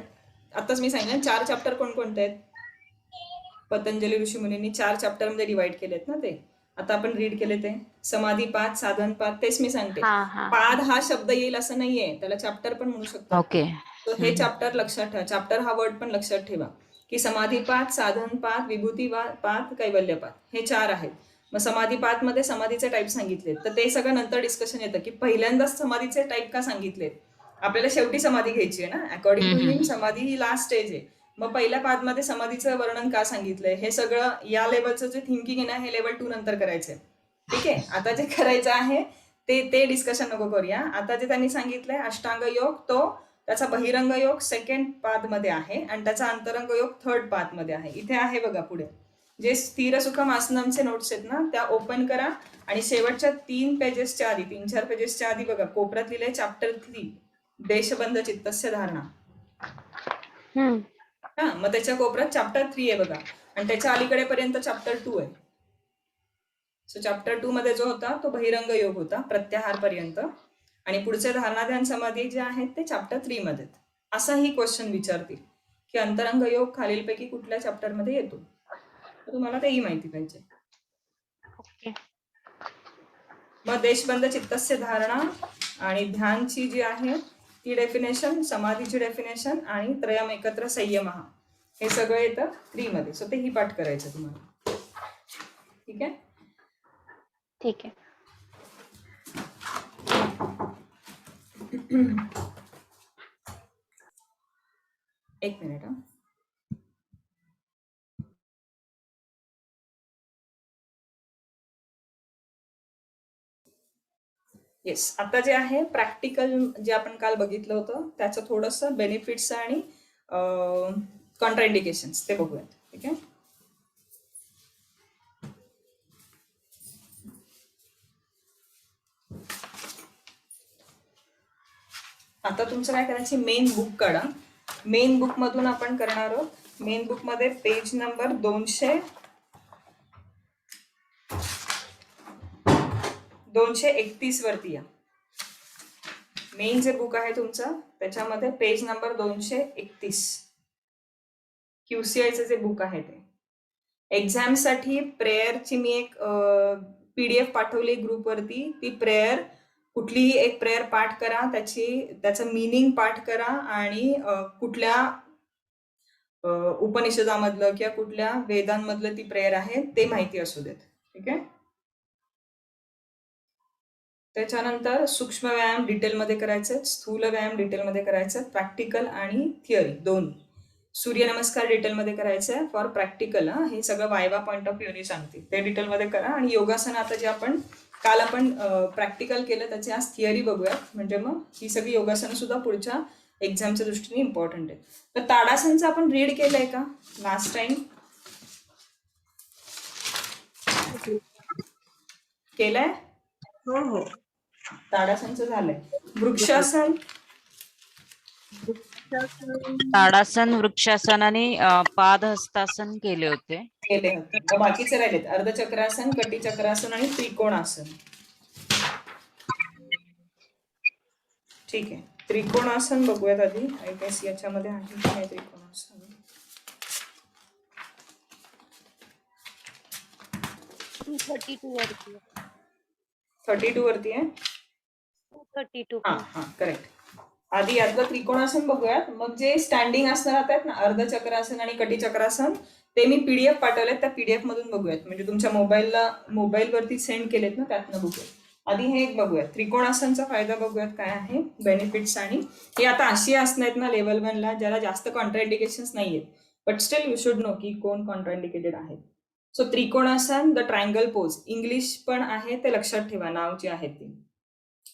आताच मी सांगितलं 4 चॅप्टर कोणकोणते आहेत? पतंजली ऋषी मुनींनी 4 चॅप्टर मध्ये डिवाइड केलेत ना ते. आता आपण रीड केले ते समाधी पाद, साधन पाद. तेच मी सांगते. पाद हा शब्द येईल असं नाहीये, त्याला चॅप्टर पण म्हणू शकतो. ओके. हे चॅप्टर लक्षात ठेवा. चॅप्टर हा वर्ड पण लक्षात ठेवा की समाधी पाद, साधन पाद, विभूती पाद, कैवल्य पाद हे 4 आहेत. मग समाधी पाद मध्ये समाधीचे टाईप सांगितलेत, तर ते सगळं नंतर डिस्कशन येतं की पहिल्यांदाच समाधीचे टाईप का सांगितलेत. आपल्याला शेवटी समाधी घ्यायची आहे ना. अकॉर्डिंग टू हिम समाधी ही लास्ट स्टेज आहे. मग पहिल्या पादमध्ये समाधीचं वर्णन का सांगितलंय, हे सगळं या लेवलचं जे थिंकिंग आहे ना हे लेवल 2 नंतर करायचंय. ठीक आहे, आता जे करायचं आहे ते डिस्कशन नको करूया. आता जे त्यांनी सांगितलंय अष्टांग योग, तो त्याचा बहिरंग योग सेकंड पाद मध्ये आहे आणि त्याचा अंतरंग योग थर्ड पाद मध्ये आहे. इथे आहे बघा पुढे जे स्थिर सुखम आसनमचे नोट्स आहेत ना त्या ओपन करा आणि शेवटच्या 3-4 पेजेसच्या आधी बघा कोपऱ्यात लिहिलंय चॅप्टर 3 देशबंध चित्तस्य धारणा. हा, मग त्याच्या कोपऱ्यात चॅप्टर 3 आहे बघा आणि त्याच्या अलीकडे पर्यंत चॅप्टर 2 आहे. सो चॅप्टर 2 मध्ये जो होता तो बहिरंग योग होता प्रत्याहार पर्यंत, आणि पुढचे धारणा ध्यान समाधी जे आहेत ते चॅप्टर 3 मध्ये. असाही क्वेश्चन विचारतील की अंतरंग योग खालीलपैकी कुठल्या चॅप्टर मध्ये येतो, तर तुम्हाला तेही माहिती पाहिजे. ओके. मग देशबंद चित्तस्य धारणा आणि ध्यानची जी आहे ती डेफिनेशन, समाधीची डेफिनेशन आणि त्रयम एकत्र संयम, हे सगळं येतं 3 मध्ये. सो तेही पाठ करायचं तुम्हाला. ठीक आहे. ठीक आहे. एक मिनिट हा. येस, आता जे आहे प्रॅक्टिकल जे आपण काल बघितलं होतं त्याचं थोडंसं बेनिफिट्स आणि कॉन्ट्राइंडिकेशन्स ते बघूयात. ठीक आहे. आता तुमचं काय करायचं, मेन बुक काढा. मेन बुक मधून आपण करणार आहोत. मेन बुक मध्ये पेज नंबर 231 वरती या. मेन जे बुक आहे तुमचं त्याच्यामध्ये पेज नंबर 231 QCIचं जे बुक आहे ते. एक्झाम साठी प्रेयरची मी एक PDF पाठवली ग्रुपवरती. ती प्रेयर, कुठलीही एक प्रेयर पाठ करा, त्याचं मीनिंग पाठ करा आणि कुठल्या उपनिषदामधलं किंवा कुठल्या वेदांमधलं ती प्रेयर आहे ते माहिती असू देत. ठीक आहे. त्याच्यानंतर सूक्ष्म व्यायाम डिटेलमध्ये करायचे, स्थूल व्यायाम डिटेलमध्ये करायचं, प्रॅक्टिकल आणि थिअरी दोन्ही. सूर्यनमस्कार डिटेलमध्ये करायचं फॉर प्रॅक्टिकल. हे सगळं वायवा पॉईंट ऑफ व्ह्यूने सांगते, ते डिटेलमध्ये करा. आणि योगासन आता जे काल आपण प्रॅक्टिकल केलं त्याची आज थिअरी बघूया, म्हणजे मग ही सगळी योगासनं सुद्धा पुढच्या एक्झामच्या दृष्टीने इम्पॉर्टंट आहे. तर ताडासनचं आपण रीड केलंय का लास्ट टाइम? केलंय? हो हो. ताडासनचं झालंय. वृक्षासन, ताडासन, वृक्षासन आणि पादहस्तासन केले होते. केले होते. मग बाकीचे राहिलेत अर्धचक्रासन, कटीचक्रासन आणि त्रिकोणासन. ठीक आहे. त्रिकोणासन बघूयात आधी. आय गेस याच्यामध्ये आहे की नाही त्रिकोणासन. 32 वरती आहे. 32. हा करेक्ट. आधी यातलं त्रिकोणासन बघूयात. मग जे स्टँडिंग आसन आहेत ना, अर्धचक्रासन आणि कटीचक्रासन, ते मी PDF पाठवलेत, त्या PDF मधून बघूयात. म्हणजे तुमच्या मोबाईलवरती सेंड केलेत ना, त्यातनं बघूयात. आधी हे एक बघूयात. त्रिकोणासनचा फायदा बघूयात काय आहे, बेनिफिट्स. आणि हे आता अशी आसनं आहेत ना लेवल 1ला ज्याला जास्त कॉन्ट्राइंडिकेशन्स नाहीयेत, but still you should know की कोण कॉन्ट्राइंडिकेटेड आहेत. So trikonasana, the triangle pose, English पण आहे ते लक्षात ठेवा, नाव जी आहे ती.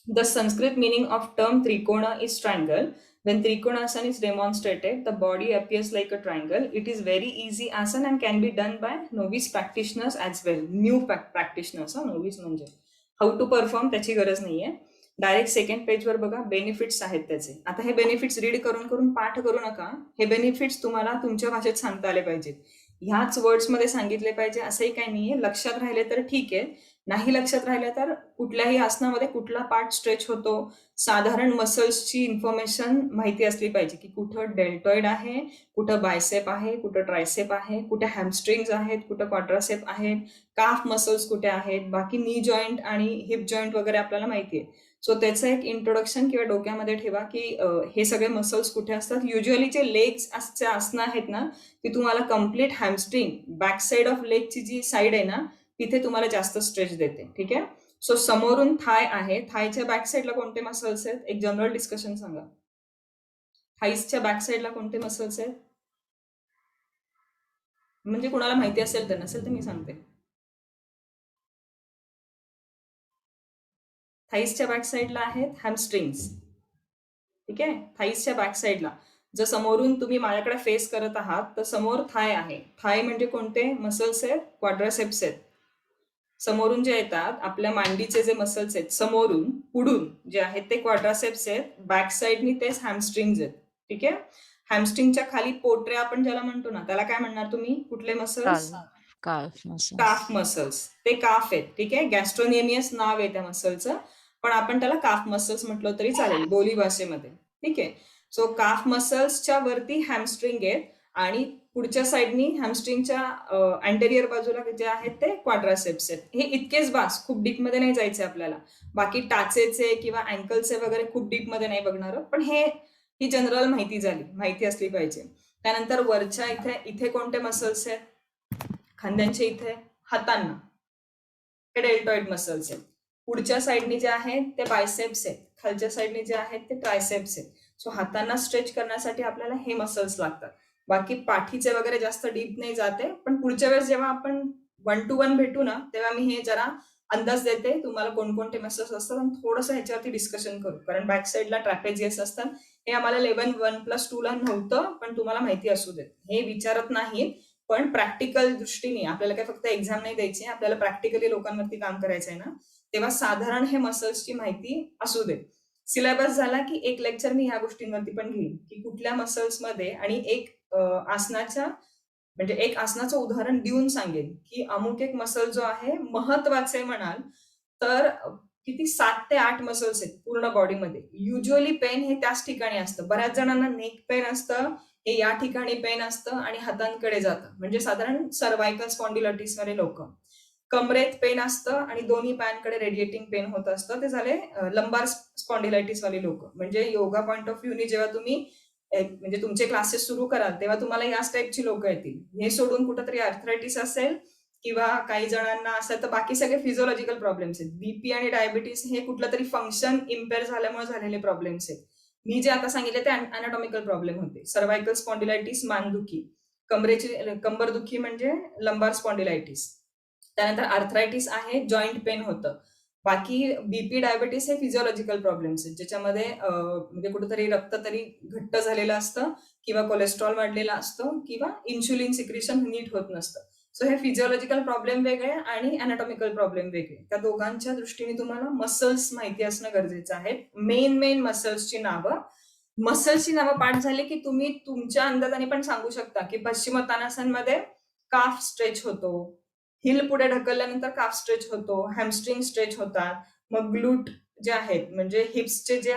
The Sanskrit meaning of term trikona is triangle. When trikonasana is demonstrated, the body appears like a triangle. It is very easy asana and can be done by novice practitioners as well. New practitioners, novice म्हणजे how to perform त्याची गरज नाहीये. डायरेक्ट सेकंड पेजवर बघा, बेनिफिट्स आहेत त्याचे. आता हे बेनिफिट्स रीड करून पाठ करू नका. हे बेनिफिट्स तुम्हाला तुमच्या भाषेत सांगता आले पाहिजेत. ह्याच वर्ड्स मध्ये सांगितले पाहिजे असंही काही नाहीये. लक्षात राहिले तर ठीक आहे, नाही लक्षात राहिलं तर कुठल्याही आसनामध्ये कुठला पार्ट स्ट्रेच होतो, साधारण मसल्सची इन्फॉर्मेशन माहिती असली पाहिजे की कुठं डेल्टॉइड आहे, कुठं बायसेप आहे, कुठं ट्रायसेप आहे, कुठे हॅमस्ट्रिंग्स आहेत, कुठं क्वाड्रासेप आहेत, काफ मसल्स कुठे आहेत, बाकी नी जॉईंट आणि हिप जॉईंट वगैरे आपल्याला माहिती आहे. सो त्याचं एक इंट्रोडक्शन किंवा डोक्यामध्ये ठेवा की हे सगळे मसल्स कुठे असतात. युजली जे लेग्सचे आसनं आहेत ना, ती तुम्हाला complete hamstring, back side of लेगची जी साईड आहे ना, तिथे तुम्हाला जास्त स्ट्रेच देते. ठीक आहे. सो समोरून थाय आहे, थायच्या बॅक साईडला कोणते मसल्स आहेत, एक जनरल डिस्कशन सांगा. थाईसच्या बॅक साईडला कोणते मसल्स आहेत, म्हणजे कुणाला माहिती असेल तर, नसेल तर मी सांगते. थाईसच्या बॅक साईडला आहेत हॅमस्ट्रिंग्स. ठीक आहे. थाईसच्या बॅक साईडला जर समोरून तुम्ही माझ्याकडे फेस करत आहात तर समोर थाय आहे. थाय म्हणजे कोणते मसल्स आहेत, क्वाड्रासेप्स आहेत. समोरून जे येतात आपल्या मांडीचे जे मसल्स आहेत, समोरून पुढून जे आहेत ते क्वाड्रासेप्स आहेत, बॅक साईडनी तेच हॅमस्ट्रिंग्स आहेत. ठीक आहे. हॅमस्ट्रिंगच्या खाली पोटऱ्या आपण ज्याला म्हणतो ना, त्याला काय म्हणणार तुम्ही, कुठले मसल्स, काफ मसल्स. काफ मसल्स, ते काफ आहेत. ठीक आहे, गॅस्ट्रोनेमियस नाव आहे त्या मसलचं, पण आपण त्याला काफ मसल्स म्हटलं तरी चालेल बोली भाषेमध्ये. ठीक आहे, सो काफ मसल्सच्या वरती हॅमस्ट्रिंग आहेत आणि पुढच्या साईडनी हॅमस्ट्रिंगच्या अँटेरियर बाजूला जे आहेत ते क्वाड्रासेप्स आहेत. हे इतकेच बास, खूप डीप मध्ये नाही जायचे आपल्याला. बाकी टाचेचे किंवा अँकलचे वगैरे खूप डीप मध्ये नाही बघणार आहोत, पण ही जनरल माहिती झाली, माहिती असली पाहिजे. त्यानंतर वरच्या इथे कोणते मसल्स आहेत? खांद्यांच्या इथे, हातांना हे डेल्टॉइड मसल्स आहेत. पुढच्या साईडनी जे आहेत ते बायसेप्स आहेत, खालच्या साईडनी जे आहेत ते ट्रायसेप्स आहेत. सो हातांना स्ट्रेच करण्यासाठी आपल्याला हे मसल्स लागतात. बाकी पाठीचे वगैरे जास्त डीप नाही जाते, पण पुढच्या वेळेस जेव्हा आपण 1 to 1 भेटू ना, तेव्हा मी हे जरा अंदाज देते तुम्हाला कोणकोणते मसल्स असतात आणि थोडंसं ह्याच्यावरती डिस्कशन करू, कारण बॅक साईडला ट्रॅपेझियस असतात. हे आम्हाला लेव्हल 1+2 ला नव्हतं, पण तुम्हाला माहिती असू देत. हे विचारत नाही, पण प्रॅक्टिकल दृष्टीने आपल्याला काय फक्त एक्झाम नाही द्यायची, आपल्याला प्रॅक्टिकली लोकांवरती काम करायचं आहे ना, तेव्हा साधारण हे मसल्सची माहिती असू दे. सिलेबस झाला की एक लेक्चर मी ह्या गोष्टींवरती पण घेईन की कुठल्या मसल्समध्ये, आणि एक एक आसनाचं उदाहरण देऊन सांगेन की अमुक एक मसल जो आहे महत्वाचे म्हणाल तर किती 7 ते 8 मसल्स आहेत पूर्ण बॉडीमध्ये. युजली पेन हे त्याच ठिकाणी असतं. बऱ्याच जणांना नेक पेन असतं, हे या ठिकाणी पेन असतं आणि हातांकडे जातं, म्हणजे साधारण सर्वायकल स्पॉन्डिलायटिस वाले लोक. कमरेत पेन असतं आणि दोन्ही पायांकडे रेडिएटिंग पेन होत असतं, ते झाले लंबार स्पॉन्डिलायटिस वाले लोक. म्हणजे योगा पॉइंट ऑफ व्ह्यूनी जेव्हा तुम्ही म्हणजे तुमचे क्लासेस सुरू कराल तेव्हा तुम्हाला याच टाईपची लोक येतील. हे सोडून कुठंतरी आर्थरायटिस असेल किंवा काही जणांना असेल तर बाकी सगळे फिजिओलॉजिकल प्रॉब्लेम्स आहेत. बीपी आणि डायबिटीस हे कुठलं तरी फंक्शन इम्पेअर झाल्यामुळे झालेले प्रॉब्लेम्स आहेत. मी जे आता सांगितले ते अनाटॉमिकल प्रॉब्लेम होते. सर्वायकल स्पॉन्डिलायटिस मानदुखी, कंबरदुखी म्हणजे लंबार स्पॉन्डिलायटिस. त्यानंतर आर्थरायटिस आहे, जॉईंट पेन होतं. बाकी बीपी डायबिटीस हे फिजिओलॉजिकल प्रॉब्लेम्स आहेत, ज्याच्यामध्ये म्हणजे कुठेतरी रक्त तरी घट्ट झालेलं असतं किंवा कोलेस्ट्रॉल वाढलेला असतो किंवा इन्शुलिन सिक्रिशन नीट होत नसतं. सो हे फिजिओलॉजिकल प्रॉब्लेम वेगळे आणि अनाटॉमिकल प्रॉब्लेम वेगळे. त्या दोघांच्या दृष्टीने तुम्हाला मसल्स माहिती असणं गरजेचं आहे. मेन मसल्सची नावं पाठ झाली की तुम्ही तुमच्या अंदाजाने पण सांगू शकता की पश्चिमोत्तानासनमध्ये काफ स्ट्रेच होतो, हिल पुढे ढकलल्यानंतर काफ स्ट्रेच होतो, हॅमस्ट्रिंग स्ट्रेच होतात, मग ग्लूट जे आहेत म्हणजे हिप्सचे जे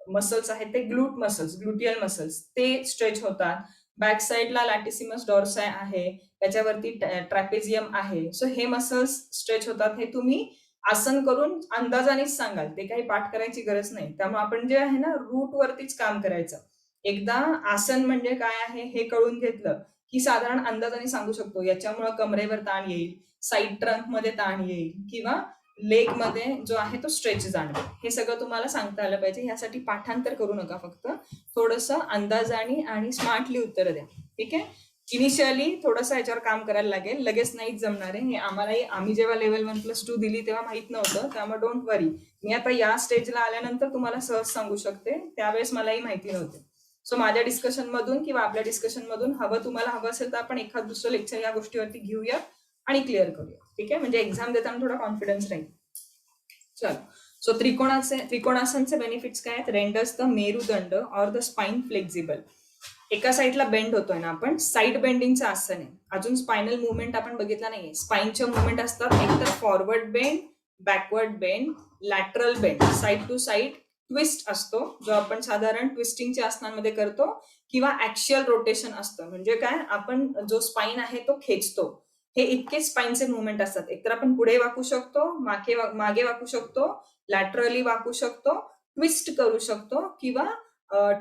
मसल्स आहेत ते ग्लुटियल मसल्स ते स्ट्रेच होतात. बॅक साईडला लॅटिसिमस डॉर्साय आहे, त्याच्यावरती ट्रॅपेझियम आहे. सो हे मसल्स स्ट्रेच होतात. हे तुम्ही आसन करून अंदाजानेच सांगाल, ते काही पाठ करायची गरज नाही. त्यामुळे आपण जे आहे ना रूट वरतीच काम करायचं. एकदा आसन म्हणजे काय आहे हे कळून घेतलं की साधारण अंदाजाने सांगू शकतो याच्यामुळे कमरेवर ताण येईल, साईड ट्रंक मध्ये ताण येईल किंवा लेग मध्ये जो आहे तो स्ट्रेच जाणवेल. हे सगळं तुम्हाला सांगता आलं पाहिजे. यासाठी पाठांतर करू नका, फक्त थोडंसं अंदाजाने आणि स्मार्टली उत्तर द्या. ठीक आहे, इनिशियली थोडंसं याच्यावर काम करायला लागेल, लगेच नाहीच जमणार आहे. हे आम्ही जेव्हा लेवल 1+2 दिली तेव्हा माहित नव्हतं, त्यामुळे डोंट वरी. मी आता या स्टेजला आल्यानंतर तुम्हाला सहज सांगू शकते, त्यावेळेस मलाही माहिती नव्हते. सो माझ्या डिस्कशन मधून किंवा आपल्या डिस्कशन मधून तुम्हाला हवं असेल तर आपण एखाद दुसरं लेक्चर या गोष्टीवरती घेऊया आणि क्लिअर करूया. ठीक आहे, म्हणजे एक्झाम देताना थोडा कॉन्फिडन्स राहील. चलो, सो त्रिकोणासनचे बेनिफिट्स काय आहेत? Renders the merudanda or the spine flexible. एका साईडला बेंड होतोय ना आपण, साईड बेंडिंगचं आसन आहे. अजून स्पायनल मुवमेंट आपण बघितला नाहीये. स्पाइनच्या मुवमेंट असतात, एकतर forward bend, backward bend, lateral bend, side to side twist असतो जो आपण साधारण ट्विस्टिंगच्या आसनांमध्ये करतो, किंवा ऍक्शियल रोटेशन असतं. म्हणजे काय, आपण जो स्पाइन आहे तो खेचतो. हे इतके स्पाइनचे मुवमेंट असतात. एकतर आपण पुढे वाकू शकतो, मागे वाकू शकतो, लॅटरली वाकू शकतो, ट्विस्ट करू शकतो, किंवा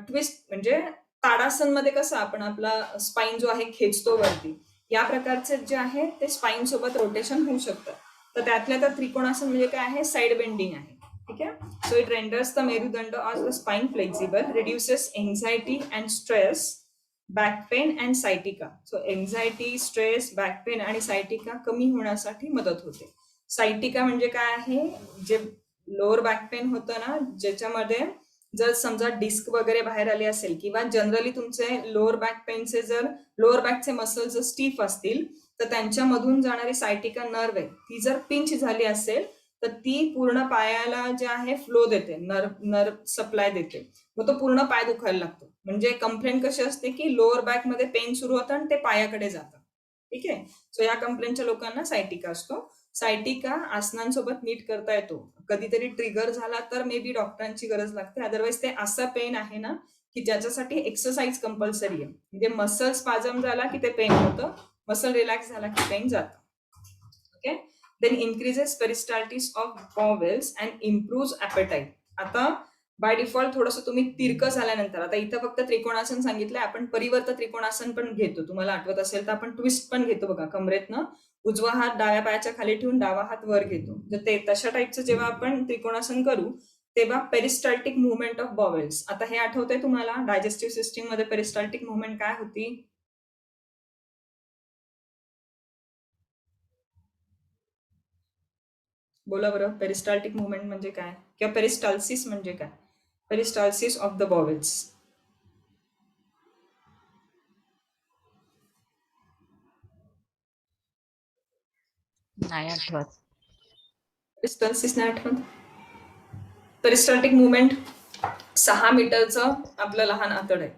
ट्विस्ट म्हणजे ताडासन मध्ये कसं आपण आपला स्पाइन जो आहे खेचतो वरती, या प्रकारचे जे आहे ते स्पाइन सोबत रोटेशन होऊ शकतं. तर त्यातल्या तर त्रिकोणासन म्हणजे काय आहे, साईड बेंडिंग आहे. ठीक आहे, so it renders the merudanda or the spine flexible, reduces anxiety and stress, back pain and sciatica. So anxiety, stress, back pain आणि सायटिका कमी होण्यासाठी मदत होते. सायटिका म्हणजे काय आहे, जे लोअर बॅक पेन होतं ना, ज्याच्यामध्ये जर समजा डिस्क वगैरे बाहेर आले असेल, किंवा जनरली तुमचे लोअर बॅक पेनचे जर लोअर बॅकचे मसल जर स्टीफ असतील तर त्यांच्यामधून जाणारी सायटिका नर्व आहे, ती जर पिंच झाली असेल तर ती पूर्ण पायाला जे आहे फ्लो देते, नर्व सप्लाय देते, मग तो पूर्ण पाय दुखायला लागतो. म्हणजे कंप्लेंट कशी असते की लोअर बॅक मध्ये पेन सुरू होतं आणि ते पायाकडे जातं. ठीक आहे. सो या कंप्लेंटच्या लोकांना सायटिका असतो. सायटिका आसनांसोबत नीट करता येतो. कधीतरी ट्रिगर झाला तर मे बी डॉक्टरांची गरज लागते. अदरवाईज ते असं पेन आहे ना की ज्याच्यासाठी एक्सरसाइज कंपल्सरी आहे. म्हणजे मसल स्पाझम झाला की ते पेन होतं, मसल रिलॅक्स झाला की पेन जातं. Okay. Then increases peristalsis of bowels and improve appetite. आता बाय डिफॉल्ट थोडंसं तुम्ही तिरकं झाल्यानंतर, आता इथं फक्त त्रिकोणासन सांगितलंय, आपण परिवर्त त्रिकोणासन पण घेतो. तुम्हाला आठवत असेल तर आपण ट्विस्ट पण घेतो बघा, कमरेतनं उजवा हात डाव्या पायाच्या खाली ठेवून डावा हात वर घेतो. तर ते तशा टाईपचं जेव्हा आपण त्रिकोणासन करू तेव्हा पेरिस्टाल्टिक मुवमेंट ऑफ बॉवेल्स. आता हे आठवतंय तुम्हाला डायजेस्टिव्ह सिस्टीम मध्ये पेरिस्टाल्टिक मुवमेंट काय होती? बोला बरं, पेरिस्टाल्टिक मुवमेंट म्हणजे काय किंवा पेरिस्टाल्सिस म्हणजे काय? Peristalsis of the bowels. नाही आठवत. पेरिस्टाल्सिस नाही आठवत? पेरिस्टाल्टिक मुवमेंट 6 मीटरचं आपलं लहान आतड आहे.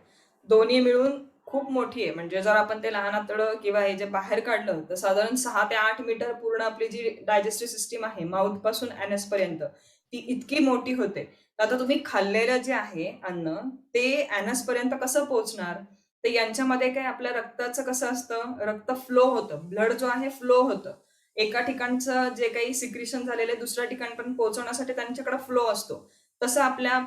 दोन्ही मिळून खूप मोठी आहे. म्हणजे जर आपण ते लहान आतडं किंवा हे जे बाहेर काढलं तर साधारण 6 ते 8 मीटर पूर्ण आपली जी डायजेस्टिव्ह सिस्टीम आहे माउथ पासून ऍनस पर्यंत ती इतकी मोठी होते. तर आता तुम्ही खाल्लेलं जे आहे अन्न ते ऍनस पर्यंत कसं पोहोचणार? तर यांच्यामध्ये काय आपल्या रक्ताचं कसं असतं, रक्त फ्लो होतं, ब्लड जो आहे फ्लो होतं. एका ठिकाणचं जे काही सिक्रिशन झालेलं आहे दुसऱ्या ठिकाणपर्यंत पोहोचवण्यासाठी त्यांच्याकडे फ्लो असतो. तसं आपल्या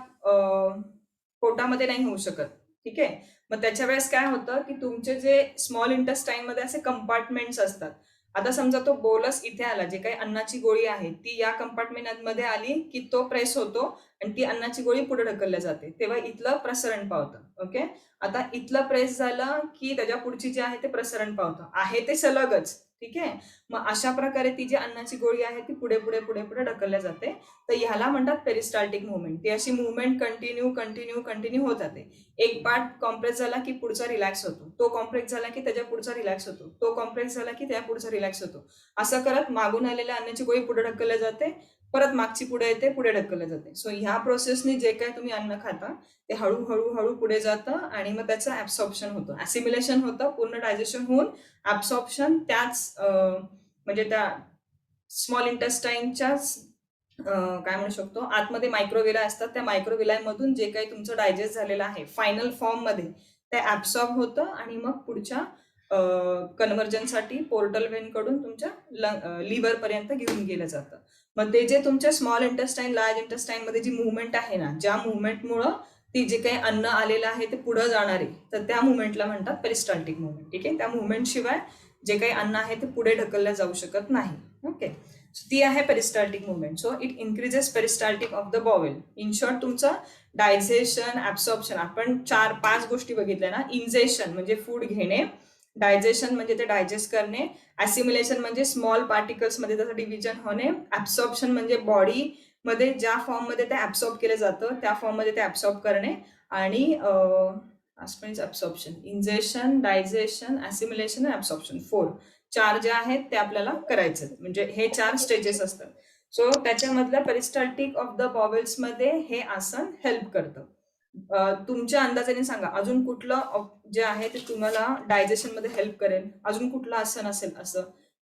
पोटामध्ये नाही होऊ शकत. ठीक आहे. मग त्याच्या वेळेस काय होतं की तुमचे जे स्मॉल इंटेस्टाईन मध्ये असे कंपार्टमेंट्स असतात. आता समजा तो बोलस इथे आला, जे काही अन्नाची गोळी आहे ती या कंपार्टमेंट मध्ये आली की तो प्रेस होतो आणि ती अन्नाची गोळी पुढे ढकलल्या जाते, तेव्हा इथलं प्रसरण पावतं. ओके. आता इथलं प्रेस झालं की त्याच्या पुढची जी आहे ते प्रसरण पावतं, आहे ते सलगच. ठीक आहे. मग अशा प्रकारे ती जी अन्नाची गोळी आहे ती पुढे पुढे पुढे पुढे ढकलल्या जाते. तर ह्याला म्हणतात पेरिस्टाल्टिक मुवमेंट. ती अशी मुवमेंट कंटिन्यू कंटिन्यू कंटिन्यू होत जाते. एक पार्ट कॉम्प्रेस झाला की पुढचा रिलॅक्स होतो, तो कॉम्प्रेस झाला की त्याच्या पुढचा रिलॅक्स होतो, तो कॉम्प्रेस झाला की त्या पुढचा रिलॅक्स होतो. असं करत मागून आलेल्या अन्नाची गोळी पुढे ढकलल्या जाते, परत मागची पुढे येते, पुढे ढकलल्या जाते. सो ह्या प्रोसेसने जे काही तुम्ही अन्न खाता ते हळूहळू हळू पुढे जातं आणि मग त्याचं ऍब्सॉर्प्शन होतं, ऍसिमिलेशन होतं, पूर्ण डायजेशन होऊन ऍब्सॉर्प्शन त्याच म्हणजे त्या स्मॉल इंटेस्टाईनच्याच काय म्हणू शकतो आतमध्ये मायक्रोविलाय असतात, त्या मायक्रोविलाय मधून जे काही तुमचं डायजेस्ट झालेलं आहे फायनल फॉर्म मध्ये ते ऍब्सॉर्ब होतं आणि मग पुढच्या कन्व्हर्जनसाठी पोर्टल वेन कडून तुमच्या लिव्हर पर्यंत घेऊन गेलं जातं. मग ते जे तुमच्या स्मॉल इंटेस्टाईन लार्ज इंटेस्टाईन मध्ये जी मुवमेंट आहे ना, ज्या मुवमेंटमुळं ती जे काही अन्न आलेलं आहे ते पुढे जाणार आहे, तर त्या मुवमेंटला म्हणतात पेरिस्टाल्टिक मुवमेंट. ठीक आहे. त्या मुवमेंट शिवाय जे काही अन्न आहे ते पुढे ढकललं जाऊ शकत नाही. ओके. ती आहे peristaltic movement. So it increases peristaltic of the bowel. In short तुमचं डायजेशन, ऍब्सॉर्प्शन, आपण 4-5 गोष्टी बघितल्या ना. इंजेशन म्हणजे फूड घेणे, डायजेशन म्हणजे ते डायजेस्ट करणे, ऍसिमिलेशन म्हणजे स्मॉल पार्टिकल्स मध्ये त्याचं डिव्हिजन होणे, ऍब्सॉर्प्शन म्हणजे बॉडी मध्ये ज्या फॉर्म मध्ये ते ऍब्सॉर्ब केलं जातं त्या फॉर्म मध्ये ते ऍब्सॉर्ब करणे, आणि ऍब्सॉर्प्शन, इंजेशन, डायजेशन, ऍसिमिलेशन आणि ऍब्सॉर्प्शन. 4 जे आहेत ते आपल्याला करायचे. म्हणजे हे 4 स्टेजेस असतात. सो त्याच्यामधल्या पेरिस्टाल्टिक ऑफ द बॉवेल्स मध्ये हे आसन हेल्प करतं. तुमच्या अंदाजाने सांगा अजून कुठलं जे आहे ते तुम्हाला डायजेशन मध्ये हेल्प करेल? अजून कुठलं आसन असेल असं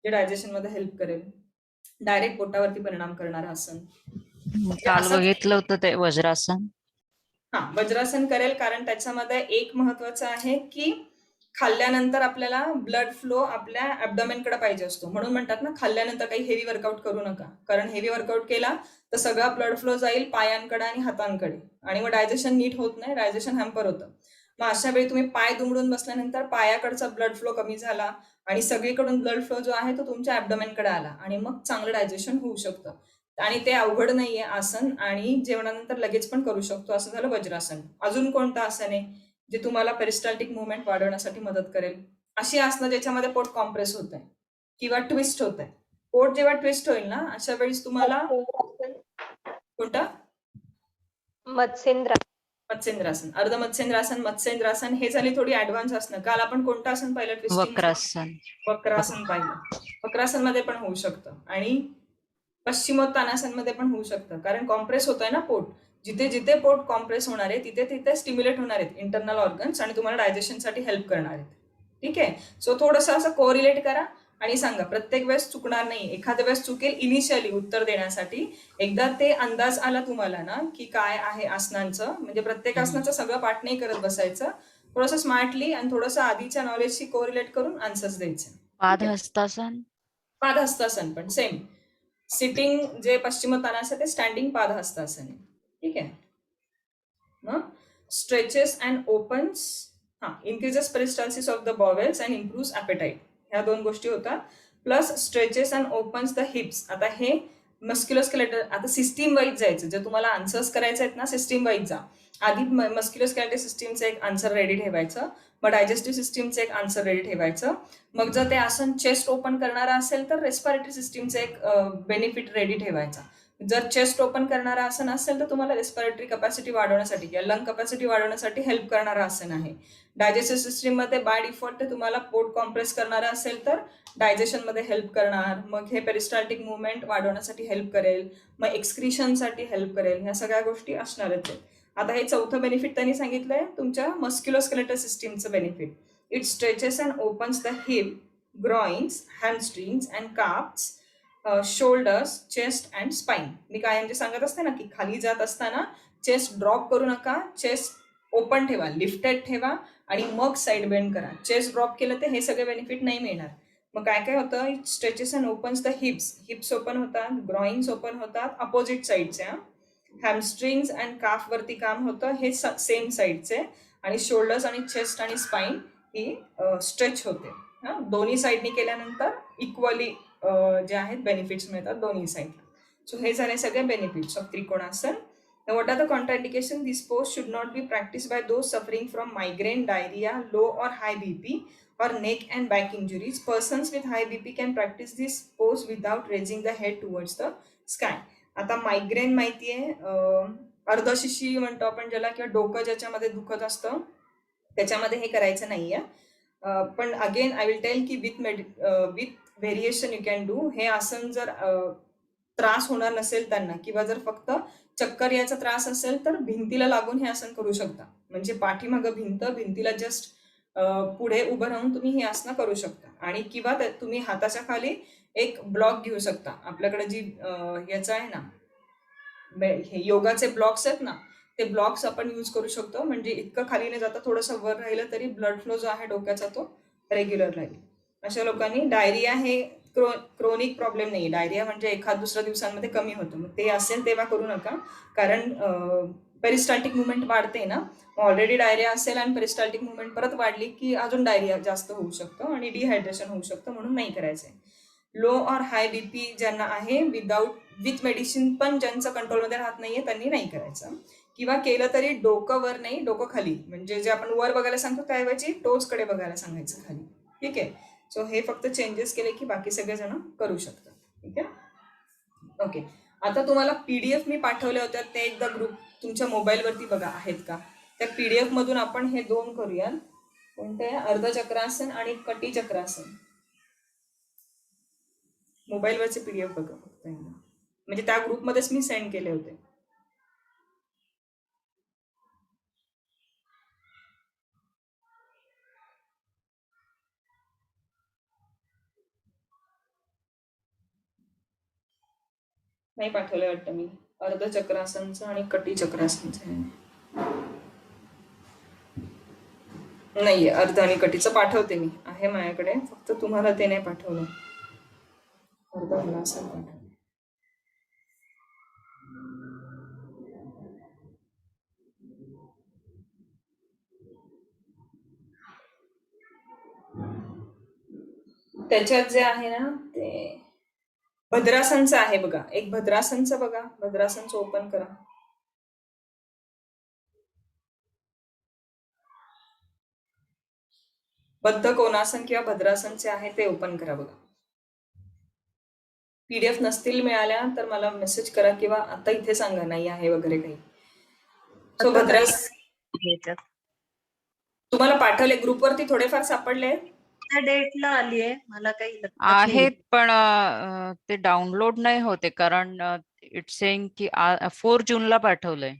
जे डायजेशन मध्ये हेल्प करेल, डायरेक्ट पोटावरती परिणाम करणारं आसन? काल बघितलं होतं ते वज्रासन. हा, वज्रासन करेल, कारण त्याच्यामध्ये एक महत्वाचं आहे की खाल्ल्यानंतर आपल्याला ब्लड फ्लो आपल्या ऍब्डोमेनकडे पाहिजे असतो. म्हणून म्हणतात ना खाल्ल्यानंतर काही हेवी वर्कआउट करू नका, कारण हेवी वर्कआउट केला तर सगळा ब्लड फ्लो जाईल पायांकडे आणि हातांकडे आणि मग डायजेशन नीट होत नाही, डायजेशन हॅम्पर होतं. मग अशा वेळी तुम्ही पाय दुमडून बसल्यानंतर पायाकडचा ब्लड फ्लो कमी झाला आणि सगळीकडून ब्लड फ्लो जो आहे तो तुमच्या ऍब्डोमेनकडे आला आणि मग चांगलं डायजेशन होऊ शकतं. आणि ते अवघड नाहीये आसन, आणि जेवणानंतर लगेच पण करू शकतो. असं झालं वज्रासन. अजून कोणतं आसन आहे जे तुम्हाला पेरिस्टाल्टिक मुवमेंट वाढवण्यासाठी मदत करेल? अशी आसनं ज्याच्यामध्ये पोट कॉम्प्रेस होत आहे किंवा ट्विस्ट होत आहे. पोट जेव्हा ट्विस्ट होईल ना अशा वेळेस तुम्हाला कोणतं? मत्स्येंद्रासन, अर्ध मत्स्येंद्रासन, मत्स्येंद्रासन हे झाली थोडी ऍडव्हान्स आसनं. काल आपण कोणतं आसन पाहिलं? ट्विस्टिंग. वक्रासन. वक्रासन पाहिलं. वक्रासन मध्ये पण होऊ शकतं आणि पश्चिमोत्तानासन मध्ये पण होऊ शकतं, कारण कॉम्प्रेस होत आहे ना पोट. जिथे जिथे पोट कॉम्प्रेस होणार आहे तिथे तिथे स्टिम्युलेट होणार आहेत इंटरनल ऑर्गन्स आणि तुम्हाला डायजेशनसाठी हेल्प करणार आहेत. ठीक आहे. सो थोडंसं असं कोरिलेट करा आणि सांगा. प्रत्येक वेळेस चुकणार नाही. एखाद्या वेळेस चुकेल इनिशियली उत्तर देण्यासाठी. एकदा ते अंदाज आला तुम्हाला ना की काय आहे आसनांचं, म्हणजे प्रत्येक आसनाचं सगळं पाठ नाही करत बसायचं. थोडंसं स्मार्टली आणि थोडंसं आधीच्या नॉलेजशी कोरिलेट करून आन्सर्स द्यायचे. पादहस्तासन. पादहस्तासन पण सेम. सिटिंग जे पश्चिमोत्तानासन ते स्टँडिंग पादहस्तासन आहे. ठीक आहे. मग stretches and opens, increases peristalsis of the bowels and improves appetite, ह्या 2 गोष्टी होतात. Plus stretches and opens the hips. आता हे मस्क्युलोस्केलेटल, आता सिस्टीम वाईज जायचं. जे तुम्हाला आन्सर्स करायचे आहेत ना, सिस्टीम वाईज जा. आधी मस्क्युलोस्केलेटल सिस्टीमचं एक आन्सर रेडी ठेवायचं, मग डायजेस्टिव्ह सिस्टीमचं एक आन्सर रेडी ठेवायचं. मग जर ते आसन चेस्ट ओपन करणारा असेल तर रेस्पिरेटरी सिस्टीमचं एक बेनिफिट रेडी ठेवायचा. जर चेस्ट ओपन करणारा आसन असेल तर तुम्हाला रेस्पिरेटरी कपॅसिटी वाढवण्यासाठी किंवा लंग कपॅसिटी वाढवण्यासाठी हेल्प करणारा आसन आहे. डायजेस्टिव्ह सिस्टीममध्ये बाय डिफॉल्ट ते तुम्हाला पोट कॉम्प्रेस करणारा असेल तर डायजेशनमध्ये हेल्प करणार. मग हे पेरिस्टाल्टिक मुवमेंट वाढवण्यासाठी हेल्प करेल, मग एक्सक्रिशनसाठी हेल्प करेल. ह्या सगळ्या गोष्टी असणारच आहेत. आता हे 4थं बेनिफिट त्यांनी सांगितलंय तुमच्या मस्क्युलोस्केलेटल सिस्टीमचं benefit. It stretches and opens the hip, groins, hamstrings and calves, shoulders, chest and spine. मी काय म्हणजे सांगत असते ना की खाली जात असताना चेस्ट ड्रॉप करू नका, चेस्ट ओपन ठेवा, लिफ्टेड ठेवा आणि मग साईड बेंड करा. चेस्ट ड्रॉप केलं तर हे सगळे बेनिफिट नाही मिळणार. मग काय काय होतं, it stretches and opens the hips, hips open होतात, ग्रॉइन्स ओपन होतात अपोजिट साईडच्या, हॅमस्ट्रिंग्स अँड काफ वरती काम होतं हे सेम साईडचे, आणि शोल्डर्स आणि चेस्ट आणि स्पाइन ही स्ट्रेच होते. दोन्ही साईडनी केल्यानंतर इक्वली जे आहेत बेनिफिट्स मिळतात दोन्ही साईडला. सो हे झाले सगळे benefits of trikonasana. What are the contraindications? This pose should not be practiced by those suffering from migraine, diarrhea, low or high BP, or neck and back injuries. Persons with high BP can practice this pose without raising the head towards the sky. आता मायग्रेन माहितीये, अर्धशिशी म्हणतो आपण ज्याला, किंवा डोकं ज्याच्यामध्ये दुखत असतं त्याच्यामध्ये हे करायचं नाहीये. पण अगेन आय विल टेल की with variation you can do. हे आसन जर त्रास होणार नसेल त्यांना, किंवा जर फक्त चक्कर याचा त्रास असेल तर भिंतीला लागून हे आसन करू शकता. म्हणजे पाठीमागं भिंतीला जस्ट पुढे उभं राहून तुम्ही हे आसनं करू शकता. आणि किंवा तुम्ही हाताच्या खाली एक ब्लॉक घेऊ शकता. आपल्याकडे जी याचं आहे ना, हे योगाचे ब्लॉक्स आहेत ना, ते ब्लॉक्स आपण यूज करू शकतो. म्हणजे इतकं खाली नाही जाता, थोडंसं वर राहिलं तरी ब्लड फ्लो जो आहे डोक्याचा तो रेग्युलर राहील. अशा लोकांनी, डायरिया हे क्रोनिक प्रॉब्लेम नाही. डायरिया म्हणजे एखाद दुसऱ्या दिवसांमध्ये कमी होतं, मग ते असेल तेव्हा करू नका. कारण पेरिस्टाल्टिक मुवमेंट वाढते ना, ऑलरेडी डायरिया असेल आणि पेरिस्टाल्टिक मुवमेंट परत वाढली की अजून डायरिया जास्त होऊ शकतो आणि डिहायड्रेशन होऊ शकतं, म्हणून नाही करायचंय. लो और हाय बीपी ज्यांना आहे, विथ मेडिसिन पण ज्यांचं कंट्रोलमध्ये राहत नाहीये त्यांनी नाही करायचं. किंवा केलं तरी डोकं वर नाही, डोकं खाली. म्हणजे जे आपण वर बघायला सांगतो त्याऐवजी टोचकडे बघायला सांगायचं खाली. ठीक आहे. सो हे फक्त चेंजेस केले की बाकी सगळेजण करू शकतात. ठीक आहे. ओके. आता तुम्हाला PDF मी पाठवल्या होत्या, ते एकदा ग्रुप तुमच्या मोबाईलवरती बघा आहेत का. त्या PDF मधून आपण हे 2 करूया. कोणते, अर्धचक्रासन आणि कटी चक्रासन. मोबाईलवरचे PDF बघा फक्त एकदा. म्हणजे त्या ग्रुपमध्येच मी सेंड केले होते. नाही पाठवलं वाटतं मी. अर्धचक्रासनचं आणि कटी चक्रासनचं नाहीये. अर्ध आणि कटीचं पाठवते मी, आहे माझ्याकडे, फक्त तुम्हाला ते नाही पाठवलं. अर्ध हलासन पाठवलं. त्याच्यात जे आहे ना ते भद्रासनचं आहे बघा. एक भद्रासनचं बघा, भद्रासनचं ओपन करा. बद्ध कोणासन किंवा भद्रासनचे आहे ते ओपन करा बघा. PDF नसतील मिळाल्या तर मला मेसेज करा किंवा आता इथे सांगा नाही आहे वगैरे काही. सो भद्रासन तुम्हाला पाठवले ग्रुपवरती, थोडेफार सापडले. त्या डेटला आली आहे, मला काही लक्षात नाही. आहेत पण ते डाउनलोड नाही होते, कारण इट्स सेइंग की 4 जूनला पाठवलंय.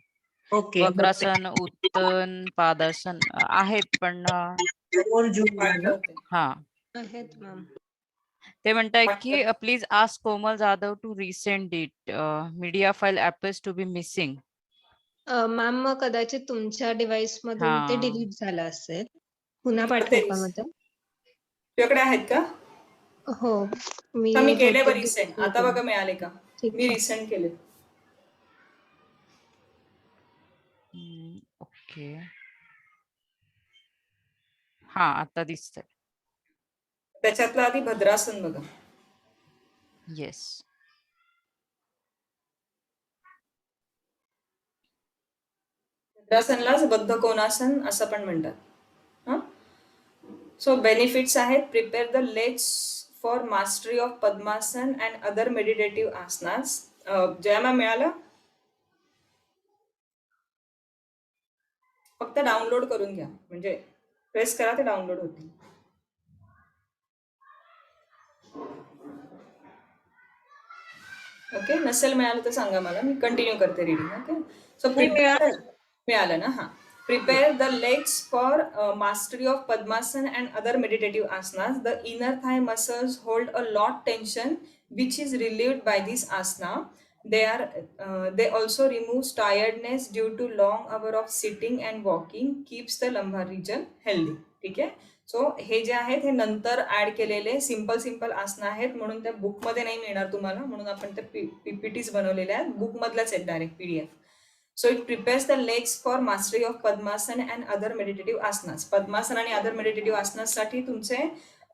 ओके बघते. वक्रासन, उत्तन, पादासन आहेत पण फोर जून पाठवते. हा आहेत मॅम. ते म्हणताय की पाठवते. Please ask Komal Jadhav to resend it. Media file appears to be missing. Ma'am मग कदाचित तुमच्या डिव्हाइस मधून ते हा. डिलीट झालं असेल. पुन्हा पाठवू का मग ते? तुझ्याकडे आहेत का? हो मी मी केले बहुतेक रिसेंड. delete आता केलं. बघा मिळाले का? ठीक मी आहे. रिसेंड केले. ओके. हा आता दिसतंय. त्याच्यातलं आधी भद्रासन बघा. येस. भद्रासनलाच बद्ध कोणासन असं पण म्हणतात. हा, सो बेनिफिट्स आहेत. Prepare the legs for mastery of padmasana and other meditative asanas. Jaya मिळालं? फक्त डाउनलोड करून घ्या, म्हणजे प्रेस करा ते डाउनलोड होतील. ओके, नसेल मिळालं तर सांगा मला, मी कंटिन्यू करते रीडिंग. ओके, सो मिळालं ना? हा. Prepare the legs for mastery of Padmasana and other meditative asanas. The inner thigh muscles hold a lot tension, which is relieved by this asana. They also remove tiredness due to long hour of sitting and walking, keeps the lumbar region healthy. ठीक आहे. सो हे जे आहेत हे नंतर ऍड केलेले सिंपल आसनं आहेत, म्हणून त्या बुकमध्ये नाही मिळणार तुम्हाला, म्हणून आपण त्या पीपीटीज बनवलेल्या आहेत, बुकमधल्याच आहेत direct PDF. So it prepares the legs for mastery of Padmasana and other meditative asanas. पद्मासन आणि अदर मेडिटेटिव्ह आसनासाठी तुमचे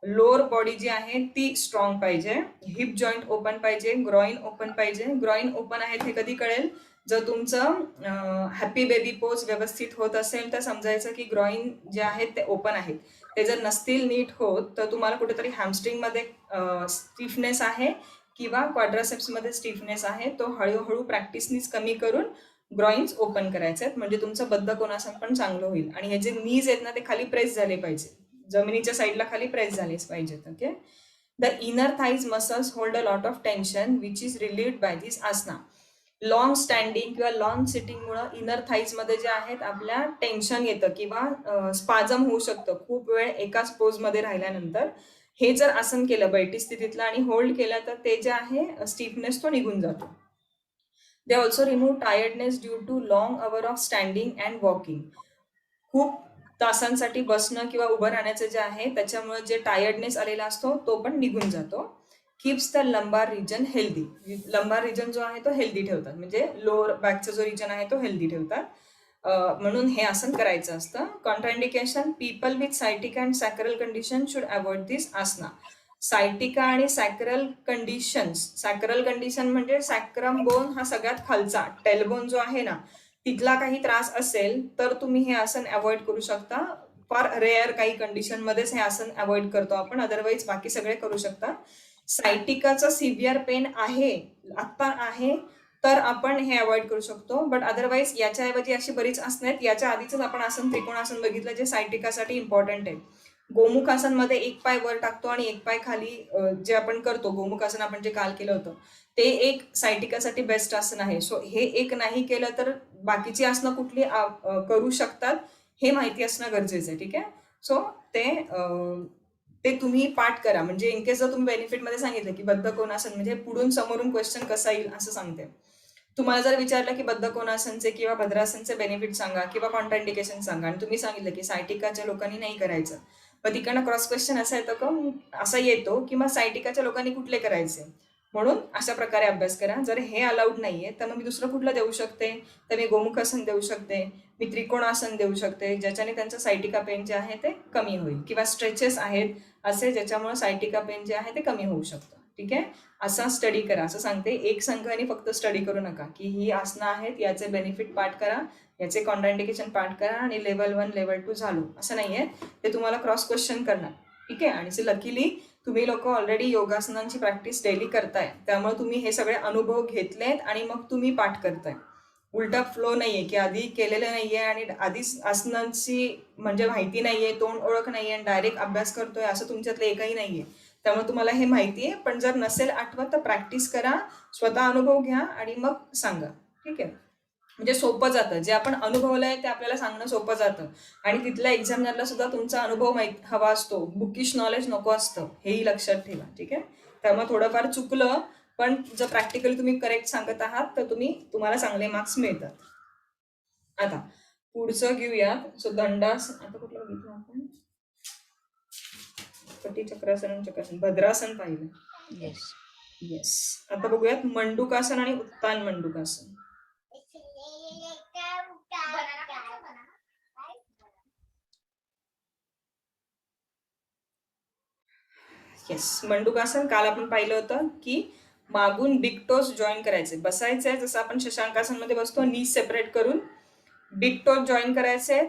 लोअर बॉडी जी आहे ती स्ट्रॉंग पाहिजे, हिप जॉईंट ओपन पाहिजे, ग्रॉइन ओपन पाहिजे. ग्रॉइन ओपन आहेत हे कधी कळेल? जर तुमचं हॅपी बेबी पोज व्यवस्थित होत असेल तर समजायचं की ग्रॉइन जे आहेत ते ओपन आहेत. ते जर नसतील नीट होत तर तुम्हाला कुठेतरी हॅमस्ट्रिंग मध्ये स्टिफनेस आहे किंवा क्वाड्रासेप्स मध्ये स्टिफनेस आहे. तो हळूहळू प्रॅक्टिसनीच कमी करून ग्रॉइन्स ओपन करायचे आहेत, म्हणजे तुमचं बद्ध कोणासन पण चांगलं होईल. आणि हे जे नीज आहेत ना ते खाली प्रेस झाले पाहिजे, जमिनीच्या साईडला खाली प्रेस झालेच पाहिजेत. Okay. The inner thighs muscles hold a lot of tension which is relieved by this asana. Long standing किंवा लॉंग सिटिंगमुळे इनर थाईज मध्ये जे आहेत आपल्या टेन्शन येतं किंवा स्पाझम होऊ शकतं खूप वेळ एकाच पोज मध्ये राहिल्यानंतर. हे जर आसन केलं बैठी स्थितीतलं आणि होल्ड केलं तर ते जे आहे स्टिफनेस तो निघून जातो. They also remove tiredness due to long hour of standing and walking. खूप तासांसाठी बसणं किंवा उभं राहण्याचं जे आहे त्याच्यामुळे जे टायर्डनेस आलेला असतो तो पण निघून जातो. Keeps the lumbar region healthy. Lumbar region जो आहे तो हेल्दी ठेवतात, म्हणजे लोअर बॅकचा जो रिजन आहे तो हेल्दी ठेवतात. म्हणून हे आसन करायचं असतं. Contraindication, people with sciatic and sacral condition should avoid this asana. Sciatica आणि सॅक्रल कंडिशन्स. सॅक्रल कंडिशन म्हणजे सॅक्रम बोन हा सगळ्यात खालचा टेलबोन जो आहे ना, तिथला काही त्रास असेल तर तुम्ही हे आसन अवॉइड करू शकता. फार रेअर काही कंडिशन मध्येच हे आसन अवॉइड करतो आपण, अदरवाईज बाकी सगळे करू शकता. सायटिकाचं सिव्हिअर पेन आहे, आता आहे, तर आपण हे अवॉइड करू शकतो. बट अदरवाईज याच्याऐवजी अशी बरीच आसनं आहेत. याच्या आधीच आपण आसन त्रिकोणासन बघितलं जे सायटिकासाठी इम्पॉर्टंट आहे. गोमुखासन मध्ये एक पाय वर टाकतो आणि एक पाय खाली, जे आपण करतो गोमुखासन आपण जे काल केलं होतं ते एक सायटिकासाठी बेस्ट आसन आहे. सो हे एक नाही केलं तर बाकीची आसनं कुठली करू शकतात हे माहिती असणं गरजेचं आहे. ठीक आहे. सो ते तुम्ही पाठ करा, म्हणजे इनकेस जर तुम्ही बेनिफिट मध्ये सांगितलं की बद्ध कोणासन म्हणजे पुढून समोरून क्वेश्चन कसा येईल असं सांगते. तुम्हाला जर विचारलं की बद्ध कोणासनचे किंवा भद्रासनचे बेनिफिट सांगा किंवा कॉन्ट्राइंडिकेशन सांगा आणि तुम्ही सांगितलं की सायटिकाच्या लोकांनी नाही करायचं, मग तिकडनं क्रॉस क्वेश्चन असा येतो का, असा येतो की मग सायटिकाच्या लोकांनी कुठले करायचे, म्हणून अशा प्रकारे अभ्यास करा. जर हे अलाउड नाहीये तर मग मी दुसरं कुठलं देऊ शकते, तर मी गोमुखासन देऊ शकते, मी त्रिकोणासन देऊ शकते ज्याच्याने त्यांचं सायटिका पेन जे आहे ते कमी होईल, किंवा स्ट्रेचेस आहेत असे ज्याच्यामुळे सायटिका पेन जे आहे ते कमी होऊ शकतं. ठीक आहे. असा स्टडी करा असं सांगते. एक संघाने फक्त स्टडी करू नका की ही आसनं आहेत याचे बेनिफिट पाठ करा, याचे कॉन्ट्राइंडिकेशन पाठ करा आणि लेवल 1 लेवल 2 झालो असं नाहीये. ते तुम्हाला क्रॉस क्वेश्चन करणार. ठीक आहे. आणि लकीली तुम्ही लोक ऑलरेडी योगासनांची प्रॅक्टिस डेली करताय, त्यामुळे तुम्ही हे सगळे अनुभव घेतलेत आणि मग तुम्ही पाठ करताय. उलटा फ्लो नाहीये की आधी केलेलं नाहीये आणि आधीच आसनांची म्हणजे माहिती नाहीये, तोंड ओळख नाहीये आणि डायरेक्ट अभ्यास करतोय असं तुमच्यातलं एकही नाहीये. त्यामुळे तुम्हाला हे माहिती आहे, पण जर नसेल आठवत तर प्रॅक्टिस करा, स्वतः अनुभव घ्या आणि मग सांगा. ठीक आहे. म्हणजे सोपं जातं. जे आपण अनुभवलंय ते आपल्याला सांगणं सोपं जातं आणि तिथल्या एक्झामिनरला सुद्धा तुमचा अनुभव माहीत हवा असतो. बुकिश नॉलेज नको असतं, हेही लक्षात ठेवा. ठीक आहे. त्यामुळे थोडंफार चुकलं पण जर प्रॅक्टिकली तुम्ही करेक्ट सांगत आहात तर तुम्हाला चांगले मार्क्स मिळतात. आता पुढचं घेऊयात. सो दंडास आता कुठलं बघितलं आपण? चक्रासन चक्रासन भद्रासन पाहिलं. येस. येस. आता बघूयात मंडूकासन आणि उत्तान मंडूकासन. येस. मंडूकासन काल आपण पाहिलं होतं की मागून बिग टोस जॉईन करायचे, बसायचंय जसं आपण शशांकासन मध्ये बसतो, नी सेपरेट करून बिग टोस जॉईन करायचे,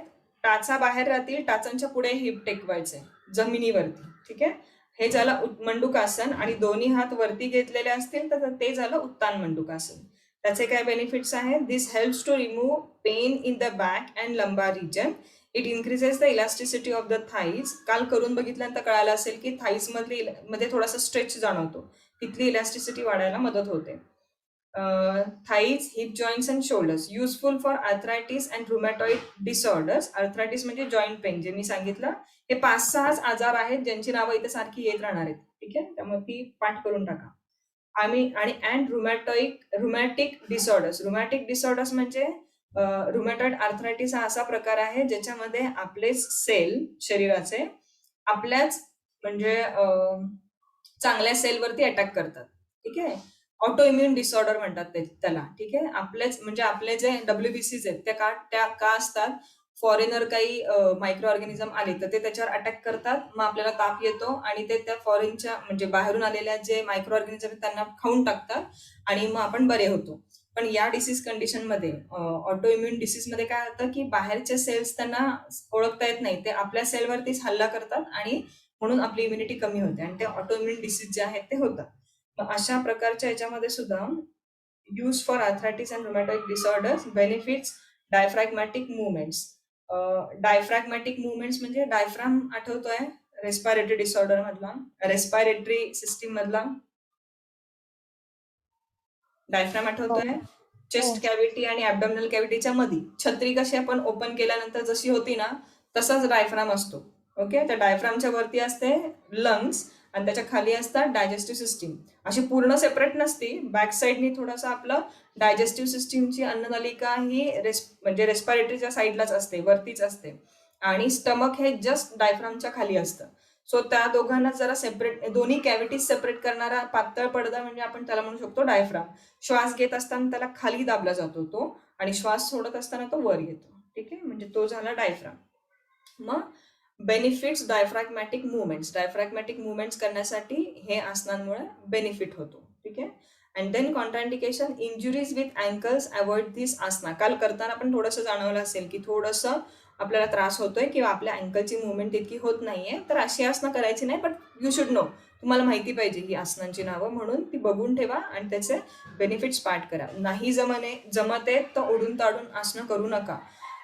टाचा बाहेर राहतील, टाचांच्या पुढे हिप टेकवायचे जमिनीवरती. ठीक आहे. हे झालं मंडूकासन आणि दोन्ही हात वरती घेतलेले असतील तर ते झालं उत्तान मंडूकासन. त्याचे काय बेनिफिट्स आहेत? This helps to remove pain in the back and lumbar region. It increases the elasticity of the thighs. काल करून बघितल्यानंतर कळालं असेल की थाईज मध्ये थोडासा स्ट्रेच जाणवतो, तिथली इलास्टिसिटी वाढायला मदत होते. Thighs, heap joints and shoulders useful for arthritis and rheumatoid disorders. Arthritis म्हणजे जॉईंट पेन, जे मी सांगितलं. हे 5-6 आजार आहेत ज्यांची नावं इथे सारखी येत राहणार आहेत. ठीक आहे. त्यामुळे ती पाठ करून टाका. आणि अँड रुमॅटिक डिसऑर्डर्स. रुमॅटिक डिसऑर्डर्स म्हणजे रुमॅटॉइड आर्थरायटिस हा असा प्रकार आहे ज्याच्यामध्ये आपले सेल शरीराचे आपल्याच म्हणजे चांगल्या सेलवरती अटॅक करतात. ठीक आहे. ऑटो इम्युन डिसऑर्डर म्हणतात त्याला. ठीक आहे. आपलेच म्हणजे आपले जे WBCs आहेत त्या का असतात? फॉरेनर काही मायक्रो ऑर्गॅनिझम आले तर ते त्याच्यावर अटॅक करतात, मग आपल्याला ताप येतो आणि ते त्या फॉरेनच्या म्हणजे बाहेरून आलेल्या जे मायक्रो ऑर्गॅनिझम आहेत त्यांना खाऊन टाकतात आणि मग आपण बरे होतो. पण या डिसीज कंडिशनमध्ये ऑटो इम्युन डिसीजमध्ये काय होतं की बाहेरचे सेल्स त्यांना ओळखता येत नाही, ते आपल्या सेलवरतीच हल्ला करतात आणि म्हणून आपली इम्युनिटी कमी होते आणि ते ऑटो इम्युन डिसीज जे आहेत ते होतात. मग अशा प्रकारच्या याच्यामध्ये सुद्धा use for arthritis and rheumatoid disorders. Benefits diaphragmatic movements. Diaphragmatic movements म्हणजे डायफ्राम आठवतोय रेस्पिरेटरी डिसऑर्डर मधला, रेस्पिरेटरी सिस्टीम मधला डायफ्राम आठवतोय. चेस्ट कॅव्हिटी आणि ऍब्डोमिनल कॅव्हिटीच्या मध्ये छत्री कशी आपण ओपन केल्यानंतर जशी होती ना, तसाच डायफ्राम असतो. ओके. त्या डायफ्रामच्या वरती असते लंग्स आणि त्याच्या खाली असतात डायजेस्टिव्ह सिस्टीम. अशी पूर्ण सेपरेट नसती, बॅक साईडनी थोडंसं आपलं डायजेस्टिव्ह सिस्टीमची अन्ननलिका ही म्हणजे रेस्पिरेटरीच्या साईडलाच असते, वरतीच असते आणि स्टमक हे जस्ट डायफ्रामच्या खाली असतं. सो त्या दोघांना जरा सेपरेट, दोन्ही कॅव्हिटीज सेपरेट करणारा पातळ पडदा म्हणजे आपण त्याला म्हणू शकतो डायफ्राम. श्वास घेत असताना त्याला खाली दाबला जातो तो आणि श्वास सोडत असताना तो वर येतो. ठीक आहे. म्हणजे तो झाला डायफ्राम. मग benefits diaphragmatic movements. Diaphragmatic movements करण्यासाठी हे आसनांमुळे बेनिफिट होतो. ठीक आहे. And then contraindication, injuries with ankles avoid this asana. काल करताना आपण थोडंसं जाणवलं असेल की थोडंसं आपल्याला त्रास होतोय किंवा आपल्या अँकलची मुवमेंट इतकी होत नाहीये, तर अशी आसनं करायची नाही. बट यू शुड नो, तुम्हाला माहिती पाहिजे ही आसनांची नावं, म्हणून ती बघून ठेवा आणि त्याचे बेनिफिट्स पाठ करा. नाही जमत आहे तर ओढून ताडून आसनं करू नका.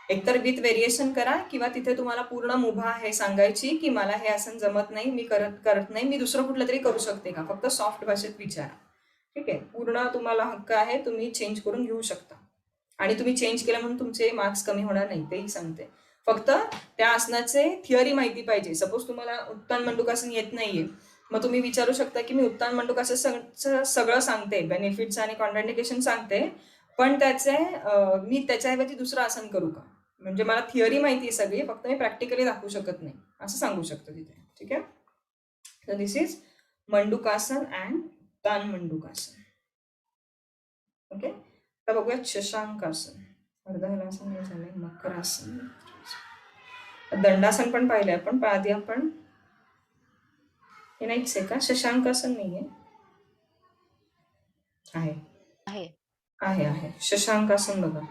एकतर विथ व्हेरिएशन करा किंवा तिथे तुम्हाला पूर्ण मुभा हे सांगायची की मला हे आसन जमत नाही, मी करत नाही, मी दुसरं कुठलं तरी करू शकते का, फक्त सॉफ्ट भाषेत विचारा. ठीक आहे. पूर्ण तुम्हाला हक्क आहे, तुम्ही चेंज करून घेऊ शकता आणि तुम्ही चेंज केलं म्हणून तुमचे मार्क्स कमी होणार नाही, तेही सांगते. फक्त त्या आसनाचे थिअरी माहिती पाहिजे. सपोज तुम्हाला उत्तान मंडूकासन येत नाहीये, मग तुम्ही विचारू शकता की मी उत्तान मंडूकासन सगळं सांगते, बेनिफिट्स आणि कॉन्ट्राइंडिकेशन सांगते, पण मी त्याच्याऐवजी दुसरं आसन करू का? म्हणजे मला थिअरी माहिती आहे सगळी, फक्त मी प्रॅक्टिकली दाखवू शकत नाही, असं सांगू शकतो तिथे. ठीक आहे. तर this is Mandukasana and Uttana Mandukasana. Okay. आता बघूया शशांकासन. अर्धहलासन झालंय. मकरासन, दंडासन पण पाहिलंय आपण, पण आधी आपण हे नाहीच आहे का? शशांकासन नाहीये, आहे शशांकासन. बघा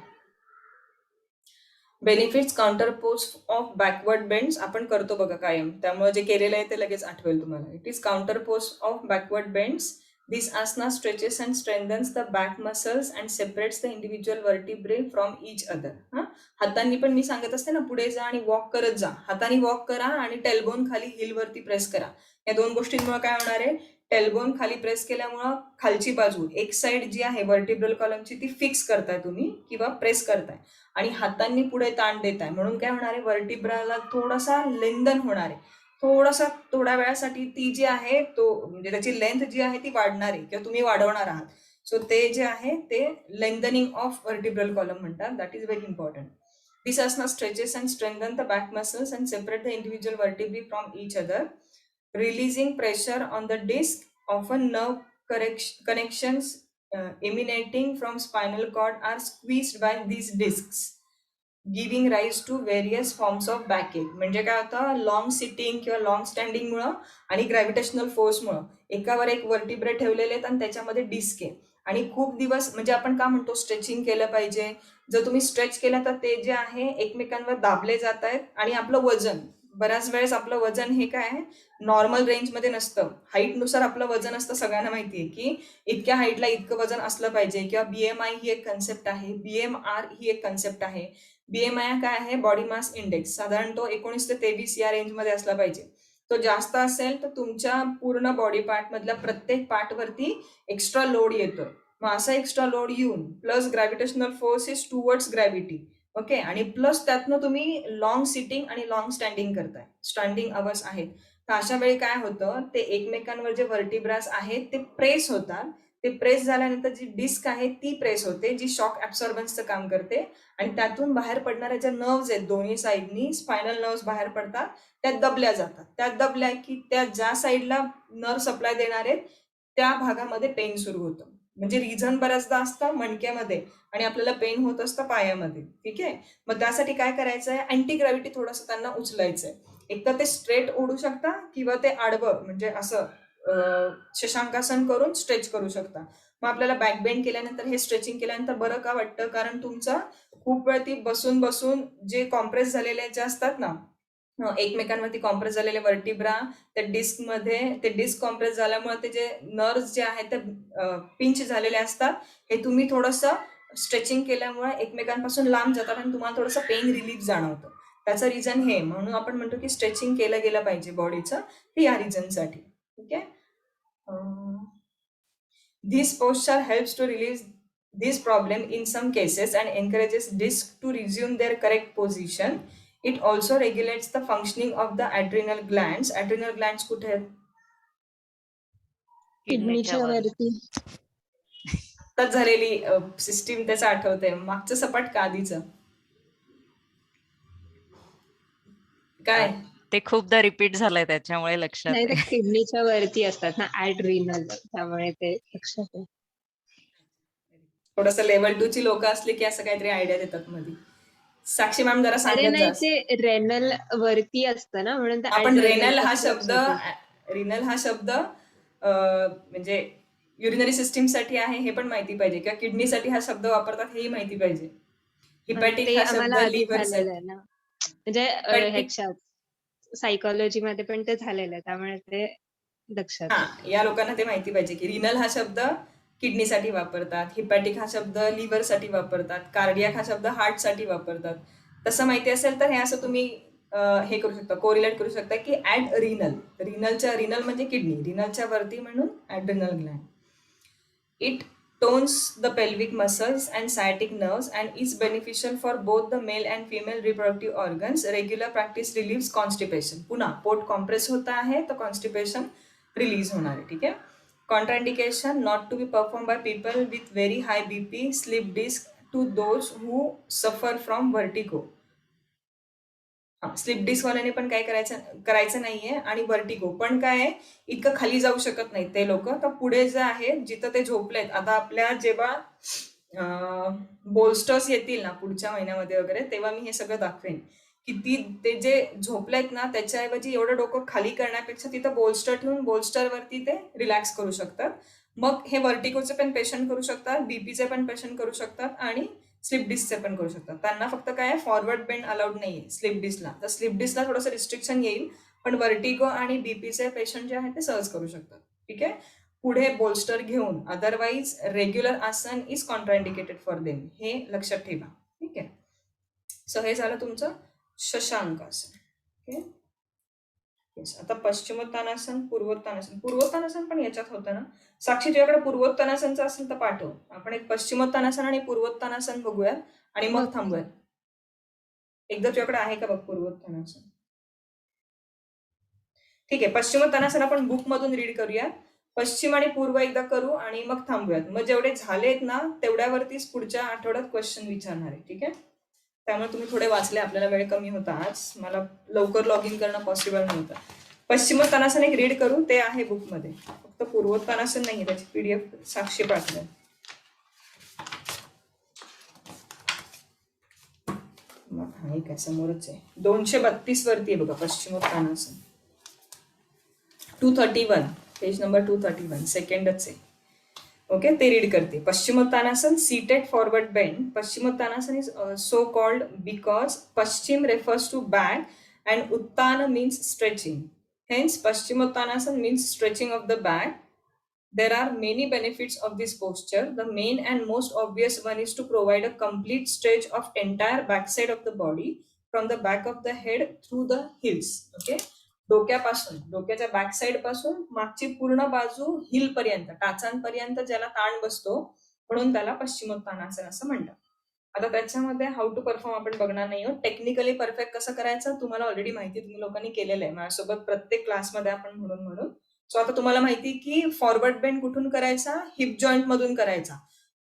बेनिफिट्स, काउंटरपोज ऑफ बॅकवर्ड बेंड्स आपण करतो बघा कायम, त्यामुळे जे केलेलं आहे ते लगेच आठवेल तुम्हाला. It is counterpose of backward bends. This asana stretches and strengthens the back muscles and separates the individual vertebrae from each other. हातांनी पण मी सांगत असते ना, पुढे जा आणि वॉक करत जा. हाताने वॉक करा आणि टेलबोन खाली हिल वरती प्रेस करा. या दोन गोष्टींमुळे काय होणार आहे? टेलबोन खाली प्रेस केल्यामुळं खालची बाजू एक साइड जी आहे वर्टिब्रल कॉलमची ती फिक्स करताय तुम्ही किंवा प्रेस करताय आणि हातांनी पुढे ताण देताय, म्हणून काय होणार आहे, वर्टिब्राला थोडासा लेंदन होणार आहे, थोड्या वेळासाठी ती जी आहे तो म्हणजे त्याची लेंथ जी आहे ती वाढणार आहे किंवा तुम्ही वाढवणार आहात. सो ते जे आहे ते लेंथनिंग ऑफ वर्टिब्रल कॉलम म्हणतात. That is very important. This asana stretches and strengthens the back muscles and separate the individual vertebrae from each other, releasing pressure on the disc. Often nerve connections emanating from spinal cord are squeezed by these discs, giving rise to various forms of backache. म्हणजे काय होतं, लॉंग सिटिंग किंवा लॉंग स्टँडिंगमुळं आणि ग्रॅव्हिटेशनल फोर्समुळं एकावर एक वर्टिब्रे ठेवलेले आहेत आणि त्याच्यामध्ये डिस्क आहे आणि खूप दिवस म्हणजे आपण का म्हणतो स्ट्रेचिंग केलं पाहिजे. जर तुम्ही स्ट्रेच केलं तर ते जे आहे एकमेकांवर दाबले जात आहेत आणि आपलं वजन, बऱ्याच वेळेस आपलं वजन हे काय आहे नॉर्मल रेंजमध्ये नसतं. हाईटनुसार आपलं वजन असतं, सगळ्यांना माहिती आहे की इतक्या हाईटला इतकं वजन असलं पाहिजे किंवा BMI ही एक कन्सेप्ट आहे, BMR ही एक कन्सेप्ट आहे. BMI काय आहे, बॉडी मास इंडेक्स, साधारण तो 19 ते 23 या रेंजमध्ये असला पाहिजे. तो जास्त असेल तर तुमच्या पूर्ण बॉडी पार्ट मधल्या प्रत्येक पार्टवरती एक्स्ट्रा लोड येतो. मग असा एक्स्ट्रा लोड येऊन plus gravitational force is towards gravity, okay, आणि प्लस त्यातनं तुम्ही लॉंग सिटिंग आणि लॉंग स्टँडिंग करताय, स्टँडिंग अवर्स आहेत. तर अशा वेळी काय होतं, ते एकमेकांवर जे व्हर्टिब्रास आहेत ते प्रेस होतात. ते प्रेस झाल्यानंतर जी डिस्क आहे ती प्रेस होते, जी शॉक ऍब्सॉर्बन्सचं काम करते आणि त्यातून बाहेर पडणाऱ्या ज्या नर्व्स आहेत दोन्ही साईडनी स्पायनल नर्व्स बाहेर पडतात, त्या दबल्या जातात. त्या दबल्या की त्या ज्या साईडला नर्व सप्लाय देणार आहेत त्या भागामध्ये पेन सुरू होतं. म्हणजे रिझन बऱ्याचदा असतं मणक्यामध्ये आणि आपल्याला पेन होत असतं पायामध्ये. ठीक आहे, मग त्यासाठी काय करायचंय, अँटी ग्रॅव्हिटी थोडंसं त्यांना उचलायचंय. एक तर ते स्ट्रेट ओढू शकता किंवा ते आडवं म्हणजे असं शशांकासन करून स्ट्रेच करू शकता. मग आपल्याला बॅक बेंड केल्यानंतर हे स्ट्रेचिंग केल्यानंतर बरं का वाटतं, कारण तुमचा खूप वेळ ती बसून बसून जे कॉम्प्रेस झालेले जे असतात ना एकमेकांवरती कॉम्प्रेस झालेले वर्टिब्रा, त्या डिस्क मध्ये ते डिस्क कॉम्प्रेस झाल्यामुळे ते जे नर्व्स जे आहेत ते पिंच झालेले असतात. हे तुम्ही थोडंसं स्ट्रेचिंग केल्यामुळे एकमेकांपासून लांब जातात आणि तुम्हाला थोडंसं पेन रिलीफ जाणवतं. त्याचं रिझन हे, म्हणून आपण म्हणतो की स्ट्रेचिंग केलं गेलं पाहिजे बॉडीचं, हे या रिझनसाठी. ठीक आहे, this posture helps to relieve this problem in some cases and encourages disc to resume their correct position. It also regulates the functioning of the adrenal glands. Adrenal glands कुठे आहेत? किडनीच्या वरती. आताच झालेली सिस्टीम त्याचं आठवतंय, मागचं सपाट का आधीचं काय? ते खूपदा रिपीट झालंय त्याच्यामुळे लक्षात नाही, तर आहे. किडनीच्या वरती असतात ना ऍड्रिनल, त्यामुळे ते लक्षात आहे. थोडस लेवल 2 ची लोक असली की असं काहीतरी आयडिया देतात मध्ये. साक्षी मॅम जरा अरे सांगत नाही, जा. ते रेनल वरती असतं ना, म्हणून ते आपण adrenal रेनल हा असं शब्द लक्षात येतं. म्हणजे युरिनरी सिस्टीम साठी आहे हे पण माहिती पाहिजे, किंवा किडनीसाठी हा शब्द वापरतात हेही माहिती पाहिजे. हिपॅटिक ते हा शब्द आम्हाला आधी लिव्हर झालेलं आहे ना, म्हणजे हिपॅटिक, ह्याच्यात सायकोलॉजी मध्ये पण ते झालेलं आहे, त्यामुळे ते लक्षात आहे. हा या लोकांना ते माहिती पाहिजे की रिनल हा शब्द किडनीसाठी वापरतात, हिपॅटिक हा शब्द लिव्हरसाठी वापरतात, कार्डियाक हा शब्द हार्टसाठी वापरतात. तसं माहिती असेल तर हे असं तुम्ही हे करू शकता, कोरिलेट करू शकता की ऍड रिनल, रिनल म्हणजे किडनी, रिनलच्या वरती म्हणून adrenal gland. It tones the pelvic muscles and sciatic nerves and is beneficial for both the male and female reproductive organs. Regular practice relieves constipation. पुन्हा पोट कॉम्प्रेस होता है तो कॉन्स्टिपेशन रिलीज होणार आहे. ठीक आहे, contraindication not to be perform by people with very high BP, slip disc, to those who suffer from vertigo. Slip disc वाल्याने पण काय करायचं नाहीये, आणि वर्टिगो पण काय आहे, इतकं खाली जाऊ शकत नाहीत ते लोक. तर पुढे जे आहे जिथं ते झोपलेत, आता आपल्या जेव्हा बोल्स्टर्स येतील ना पुढच्या महिन्यामध्ये वगैरे, तेव्हा मी हे सगळं दाखवेन की ते जे झोपलेत ना त्याच्याऐवजी एवढं डोकं खाली करण्यापेक्षा तिथं बोल्स्टर ठेवून बोल्स्टरवरती ते रिलॅक्स करू शकतात. मग हे वर्टिगोचे पण पेशंट करू शकतात, BPचे पण पेशंट करू शकतात आणि स्लिप डिस्कचे पण करू शकतात. त्यांना फक्त काय फॉरवर्ड बेंड अलाउड नाहीये स्लिप डिस्कला, तर स्लिप डिस्कला थोडंसं रिस्ट्रिक्शन येईल, पण वर्टिगो आणि BPचे पेशंट जे आहेत ते सहज करू शकतात. ठीक आहे, पुढे बोल्स्टर घेऊन, अदरवाईज रेग्युलर आसन इज कॉन्ट्राइंडिकेटेड फॉर देम, हे लक्षात ठेवा. ठीक आहे, सो हे झालं तुमचं शशांक आसन. Okay, Yes. आता पश्चिमोत्तानासन, पूर्वोत्तानासन. पूर्वोत्तानासन पण याच्यात होतं ना? साक्षी, तुझ्याकडे पूर्वोत्तानासनचं असेल तर पाठव. आपण एक पश्चिमोत्तानासन आणि पूर्वोत्तानासन बघूयात आणि मग बघते. थांबूयात. एकदा तुझ्याकडे आहे का बघ पूर्वोत्तानासन. ठीक आहे, पश्चिमोत्तानासन आपण बुक मधून रीड करूया. पश्चिम आणि पूर्व एकदा करू आणि मग थांबूयात. मग जेवढे झालेत ना तेवढ्यावरतीच पुढच्या आठवड्यात क्वेश्चन विचारणार आहे. ठीक आहे, त्यामुळे तुम्ही थोडे वाचले. आपल्याला वेळ कमी होता आज, मला लवकर लॉग इन करणं पॉसिबल नव्हतं. पश्चिमोत्तानासन एक रीड करू, ते आहे बुक मध्ये. फक्त पूर्वोत्तानासन नाही, त्याची पीडीएफ साक्षी पाठवेल. मग हा एक आहे, समोरच आहे. 232 वरती आहे बघा पश्चिमोत्तानासन. 231, पेज नंबर 231, सेकंडच आहे. ओके, ते रीड करते. Paschimottanasana, seated forward bend. Paschimottanasana is so called because Paschim refers to back and Uttana means stretching. Hence, Paschimottanasana means stretching of the back. There are many benefits of this posture. The main and most obvious one is to provide a complete stretch of entire backside of the body from the back of the head through the heels. Okay. डोक्यापासून, डोक्याच्या बॅक साइड पासून मागची पूर्ण बाजू हिल पर्यंत, टाचांपर्यंत ज्याला ताण बसतो, म्हणून त्याला पश्चिमोत्तानासन असं म्हणतात. आता त्याच्यामध्ये हाऊ टू परफॉर्म आपण बघणार नाही आहोत. टेक्निकली परफेक्ट कसं करायचं तुम्हाला ऑलरेडी माहिती, तुम्ही लोकांनी केलेलं आहे माझ्यासोबत प्रत्येक क्लासमध्ये आपण म्हणून. सो आता तुम्हाला माहिती की फॉरवर्ड बेंड कुठून करायचा? हिप जॉईंट मधून करायचा.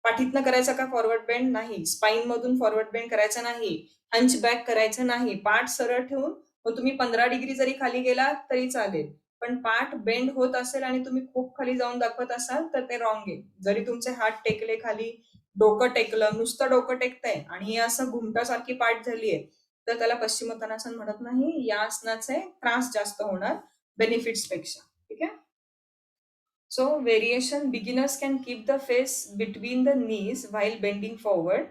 पाठीतनं करायचा का फॉरवर्ड बेंड? नाही. स्पाइन मधून फॉरवर्ड बेंड करायचा नाही. हंच बॅक करायचं नाही. पाठ सरळ ठेवून मग तुम्ही 15 डिग्री जरी खाली गेला तरी चालेल, पण पाठ बेंड होत असेल आणि तुम्ही खूप खाली जाऊन दाखवत असाल तर ते रॉंग आहे. जरी तुमचे हात टेकले खाली, डोकं टेकलं, नुसतं डोकं टेकतंय आणि असं घुमटासारखी पाठ झालीये, तर त्याला पश्चिमोत्तानासन म्हणत नाही. या आसनाचे त्रास जास्त होणार बेनिफिट्स पेक्षा. ठीक आहे. So variation, beginners can keep the face between the knees while bending forward.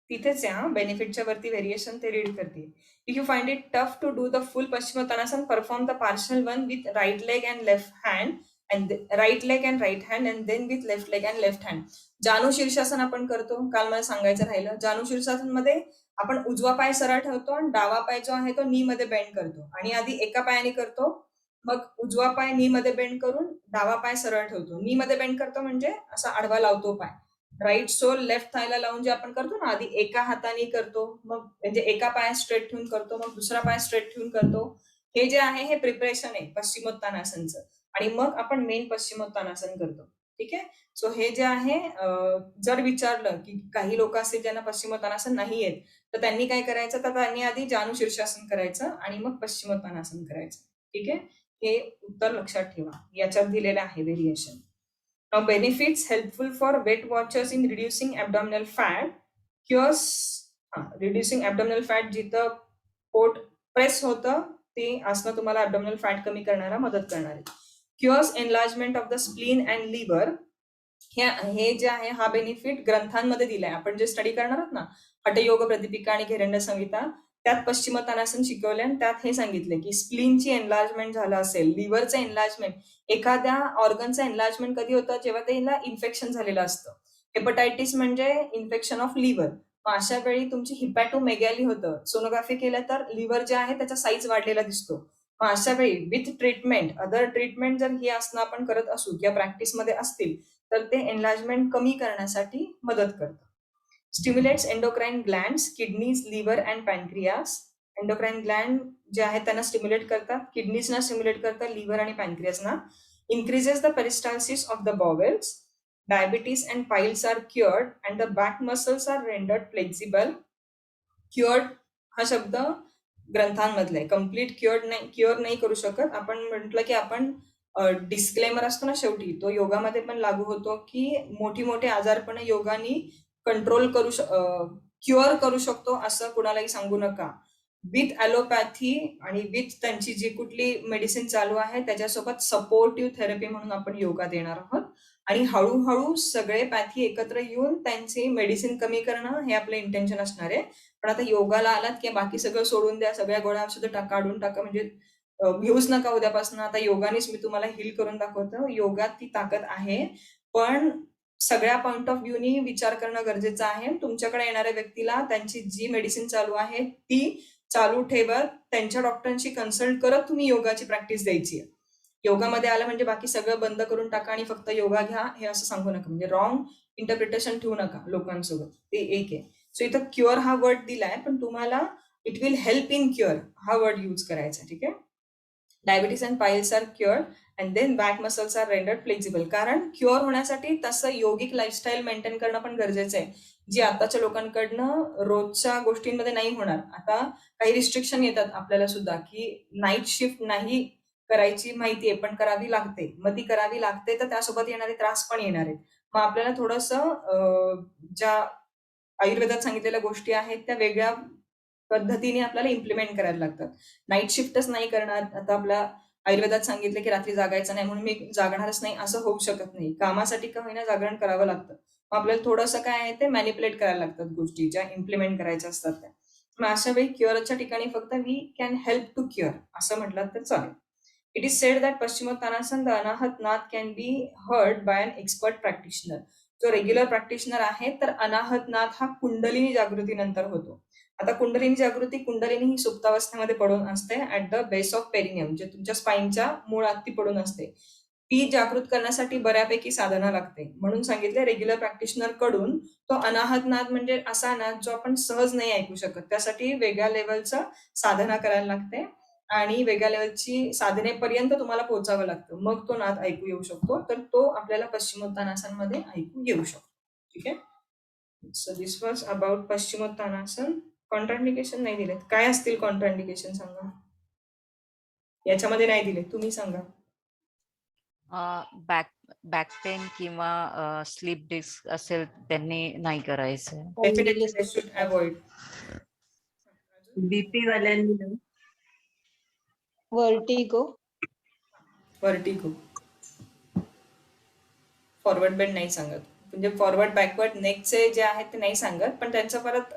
तिथेच आहे बेनिफिटच्या वरती व्हेरिएशन, ते रीड करते. If you find it tough to do the full Paschimottanasana, perform the partial one with right leg and left hand, and right leg and right hand, and then with left leg and left hand. जानु शीर्षासन आपण करतो. काल मला सांगायचं राहिलं, जानु शीर्षासन मध्ये आपण उजवा पाय सरळ ठेवतो आणि डावा पाय जो आहे तो नी मध्ये बेंड करतो. आणि आधी एका पायाने करतो, मग उजवा पाय नी मध्ये बेंड करून डावा पाय सरळ ठेवतो. नी मध्ये बेंड करतो म्हणजे असा आडवा लावतो पाय. राईट सोल लेफ्ट थायला लावून जे आपण करतो ना, आधी एका हाताने करतो, मग म्हणजे एका पाया स्ट्रेट ठेवून करतो, मग दुसरा पाय स्ट्रेट ठेवून करतो. हे जे आहे हे प्रिपरेशन आहे पश्चिमोत्तानासनचं, आणि मग आपण मेन पश्चिमोत्तानासन करतो. ठीक आहे. सो हे जे आहे, जर विचारलं की काही लोक असतील ज्यांना पश्चिमोत्तानासन नाही येत, तर त्यांनी काय करायचं, तर त्यांनी आधी जानु शीर्षासन करायचं आणि मग पश्चिमोत्तानासन करायचं. ठीक आहे, हे उत्तर लक्षात ठेवा. याच्यात दिलेलं आहे variation. Now benefits helpful for Weight Watchers in reducing abdominal fat. Cures, reducing abdominal fat, जिथं पोट प्रेस होतं ते आसनं तुम्हाला abdominal फॅट कमी करण्याला मदत करणार आहे. Cures enlargement of the spleen and liver. हे जे आहे हा बेनिफिट ग्रंथांमध्ये दिलाय. आपण जे स्टडी करणार आहोत ना, हठयोग प्रदीपिका आणि घेरंड संहिता, त्यात पश्चिमोत्तानासन शिकवले आणि त्यात हे सांगितले की स्प्लीनची एनलार्जमेंट झालं असेल, लिव्हरचं एनलार्जमेंट. एखाद्या ऑर्गनचं एनलार्जमेंट कधी होतं? जेव्हा त्याला इन्फेक्शन झालेलं असतं. हेपटायटिस म्हणजे इन्फेक्शन ऑफ लिव्हर. मग अशा वेळी तुमची हिपॅटोमेगॅली होतं. सोनोग्राफी केलं तर लिव्हर जे आहे त्याचा साईज वाढलेला दिसतो. मग अशा वेळी विथ ट्रीटमेंट, अदर ट्रीटमेंट जर ही आसनं आपण करत असू किंवा प्रॅक्टिसमध्ये असतील, तर ते एनलार्जमेंट कमी करण्यासाठी मदत करतं. Stimulates endocrine glands, kidneys, liver and pancreas. Endocrine gland जे आहेत त्यांना स्टिम्युलेट करतात, किडनीजना स्टिम्युलेट करतात, लिव्हर आणि पॅनक्रियासना. Increases the peristalsis of the bowels. Diabetes and piles are cured and the back muscles are rendered flexible. Cured हा शब्द ग्रंथांमधला आहे. कम्प्लीट क्युअर नाही करू शकत. आपण म्हटलं की आपण डिस्क्लेमर असतो ना शेवटी, तो योगामध्ये पण लागू होतो की मोठी आजारपणे योगानी कंट्रोल करू क्युअर करू शकतो असं कुणालाही सांगू नका. विथ ॲलोपॅथी आणि विथ त्यांची जी कुठली मेडिसिन चालू आहे त्याच्यासोबत सपोर्टिव्ह थेरपी म्हणून आपण योगा देणार आहोत. आणि हळूहळू सगळे पॅथी एकत्र येऊन त्यांची मेडिसिन कमी करणं हे आपलं इंटेन्शन असणार आहे. पण आता योगाला आलात की बाकी सगळं सोडून द्या, सगळ्या गोळ्या औषधं काढून टाका, म्हणजे घेऊच नका उद्यापासून. आता योगानेच मी तुम्हाला हील करून दाखवतो. योगात ती ताकद आहे, पण सगळ्या पॉइंट ऑफ व्ह्यूनी विचार करणं गरजेचं आहे. तुमच्याकडे येणाऱ्या व्यक्तीला त्यांची जी मेडिसिन चालू आहे ती चालू ठेवत त्यांच्या डॉक्टरांशी कन्सल्ट करत तुम्ही योगाची प्रॅक्टिस द्यायची आहे. योगामध्ये आलं म्हणजे बाकी सगळं बंद करून टाका आणि फक्त योगा घ्या हे असं सांगू नका. म्हणजे रॉंग इंटरप्रिटेशन ठेवू नका लोकांसोबत. ते एक आहे. सो इथं क्युअर हा वर्ड दिलाय, पण तुम्हाला it will help in cure हा वर्ड यूज करायचा. ठीक आहे. Diabetes and piles are cured and then back muscles are rendered flexible. कारण क्युअर होण्यासाठी तसं योगिक लाईफस्टाईल मेंटेन करणं पण गरजेचं आहे, जी आताच्या लोकांकडनं रोजच्या गोष्टींमध्ये नाही होणार. आता काही रिस्ट्रिक्शन येतात आपल्याला सुद्धा, की नाईट शिफ्ट नाही करायची माहितीये पण करावी लागते. मग ती करावी लागते तर त्यासोबत येणारे त्रास पण येणार आहेत. मग आपल्याला थोडंसं ज्या आयुर्वेदात सांगितलेल्या गोष्टी आहेत त्या वेगळ्या पद्धतीने आपल्याला इम्प्लिमेंट करायला लागतात. नाईट शिफ्टच नाही करणार. आता आपल्या आयुर्वेदात सांगितलं की रात्री जागायचं नाही म्हणून मी जागणारच नाही असं होऊ शकत नाही. कामासाठी का होईना जागरण करावं लागतं. मग आपल्याला थोडंसं काय आहे ते मॅनिप्युलेट करायला लागतात गोष्टी ज्या इम्प्लिमेंट करायच्या असतात त्या. मग अशा वेळी क्युअरच्या ठिकाणी फक्त we can help to cure असं म्हटलं तर चालेल. It is said that Paschimottanasana the Anahata Nada can be heard by an expert practitioner. जो रेग्युलर प्रॅक्टिशनर आहे तर अनाहत नाद हा कुंडलिनी जागृतीनंतर होतो. आता कुंडलिनी जागृती, कुंडलिनी ही सुप्तावस्थेमध्ये पडून असते at the base of perineum, जे तुमच्या स्पाईनच्या मूळ अगदी पडून असते. ती जागृत करण्यासाठी बऱ्यापैकी साधना लागते. म्हणून सांगितले रेग्युलर प्रॅक्टिशनर कडून तो अनाहत नाद म्हणजे असा नाद जो आपण सहज नाही ऐकू शकत. त्यासाठी वेगळ्या लेवलचं साधना करायला लागते आणि वेगळ्या लेवलची साधनेपर्यंत तुम्हाला पोहोचावं लागतं. मग तो नाद ऐकू येऊ शकतो. तर तो आपल्याला पश्चिमोत्तानासनमध्ये ऐकू येऊ शकतो. ठीक आहे. So this was about Paschimottanasana. Contraindication नाही दिलेत. काय असतील कॉन्ट्राइंडिकेशन सांगा. याच्यामध्ये नाही दिले, तुम्ही सांगा. बॅक पेन किंवा स्लीप डिस्क असेल त्यांनी नाही करायचं. Definitely they should avoid. BP वाल्यांनी वर्टिगो. व्हर्टिगो. फॉरवर्ड बेंड नाही सांगत. म्हणजे फॉरवर्ड बॅकवर्ड नेकचे जे आहेत ते नाही सांगत, पण त्यांचं परत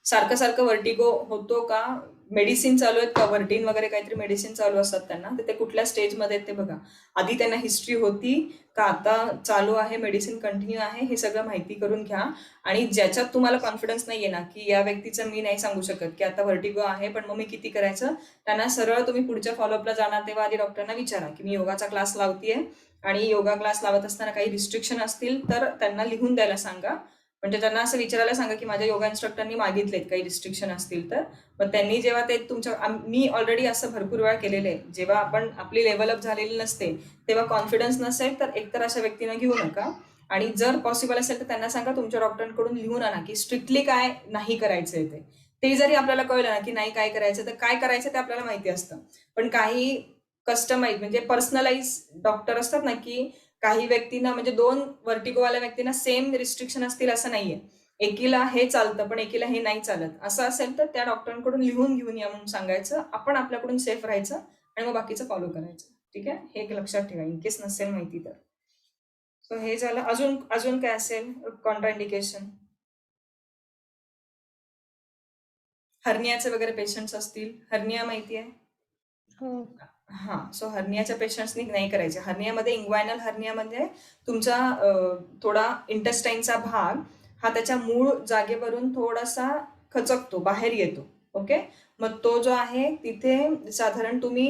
सारखं सारखं व्हर्टिगो होतो का, मेडिसिन चालू आहेत का, व्हर्टिन वगैरे काहीतरी मेडिसिन चालू असतात त्यांना, तर ते कुठल्या स्टेजमध्ये आहेत ते बघा. आधी त्यांना हिस्ट्री होती का आता चालू आहे, मेडिसिन कंटिन्यू आहे, हे सगळं माहिती करून घ्या. आणि ज्याच्यात तुम्हाला कॉन्फिडन्स नाहीये ना की या व्यक्तीचं मी नाही सांगू शकत की आता व्हर्टिगो आहे पण मग मी किती करायचं, त्यांना सरळ तुम्ही पुढच्या फॉलोअपला जाणार तेव्हा आधी डॉक्टरांना विचारा की मी योगाचा क्लास लावतीये आणि योगा क्लास लावत असताना काही रिस्ट्रिक्शन असतील तर त्यांना लिहून द्यायला सांगा. म्हणजे त्यांना असं विचारायला सांगा की माझ्या योगा इन्स्ट्रक्टरनी मागितलेत काही रिस्ट्रिक्शन असतील तर. मग त्यांनी जेव्हा ते तुमच्या, मी ऑलरेडी असं भरपूर वेळा केलेलं आहे, जेव्हा आपण आपली लेवल अप झालेली नसते तेव्हा कॉन्फिडन्स नसेल तर एकतर अशा व्यक्तींना घेऊ नका. आणि जर पॉसिबल असेल तर त्यांना सांगा तुमच्या डॉक्टरांकडून लिहून आणा की स्ट्रिक्टली काय नाही करायचंय ते जरी आपल्याला कळलं ना की नाही काय करायचं तर काय करायचं ते आपल्याला माहिती असतं. पण काही कस्टमाइज म्हणजे पर्सनलाइज डॉक्टर असतात ना की काही व्यक्तींना म्हणजे 2 व्हर्टिगोवाल्या व्यक्तींना सेम रिस्ट्रिक्शन असतील असं नाहीये. एकीला हे चालतं पण एकीला हे नाही चालत. असं असेल तर त्या डॉक्टरांकडून लिहून घेऊन या म्हणून सांगायचं. आपण आपल्याकडून सेफ राहायचं आणि मग बाकीचं फॉलो करायचं. ठीक आहे. हे एक लक्षात ठेवा इन केस नसेल माहिती तर. सो हे झालं. अजून काय असेल कॉन्ट्राइंडिकेशन. हर्नियाचे वगैरे पेशंट्स असतील. हर्निया माहिती आहे. हा. सो हर्नियाच्या पेशंट्सनी नाही करायचे. हर्नियामध्ये इंग्वायनल हर्नियामध्ये तुमचा थोडा इंटेस्टाईनचा भाग हा त्याच्या मूळ जागेवरून थोडासा खचकतो, बाहेर येतो. ओके. मग तो जो आहे तिथे साधारण तुम्ही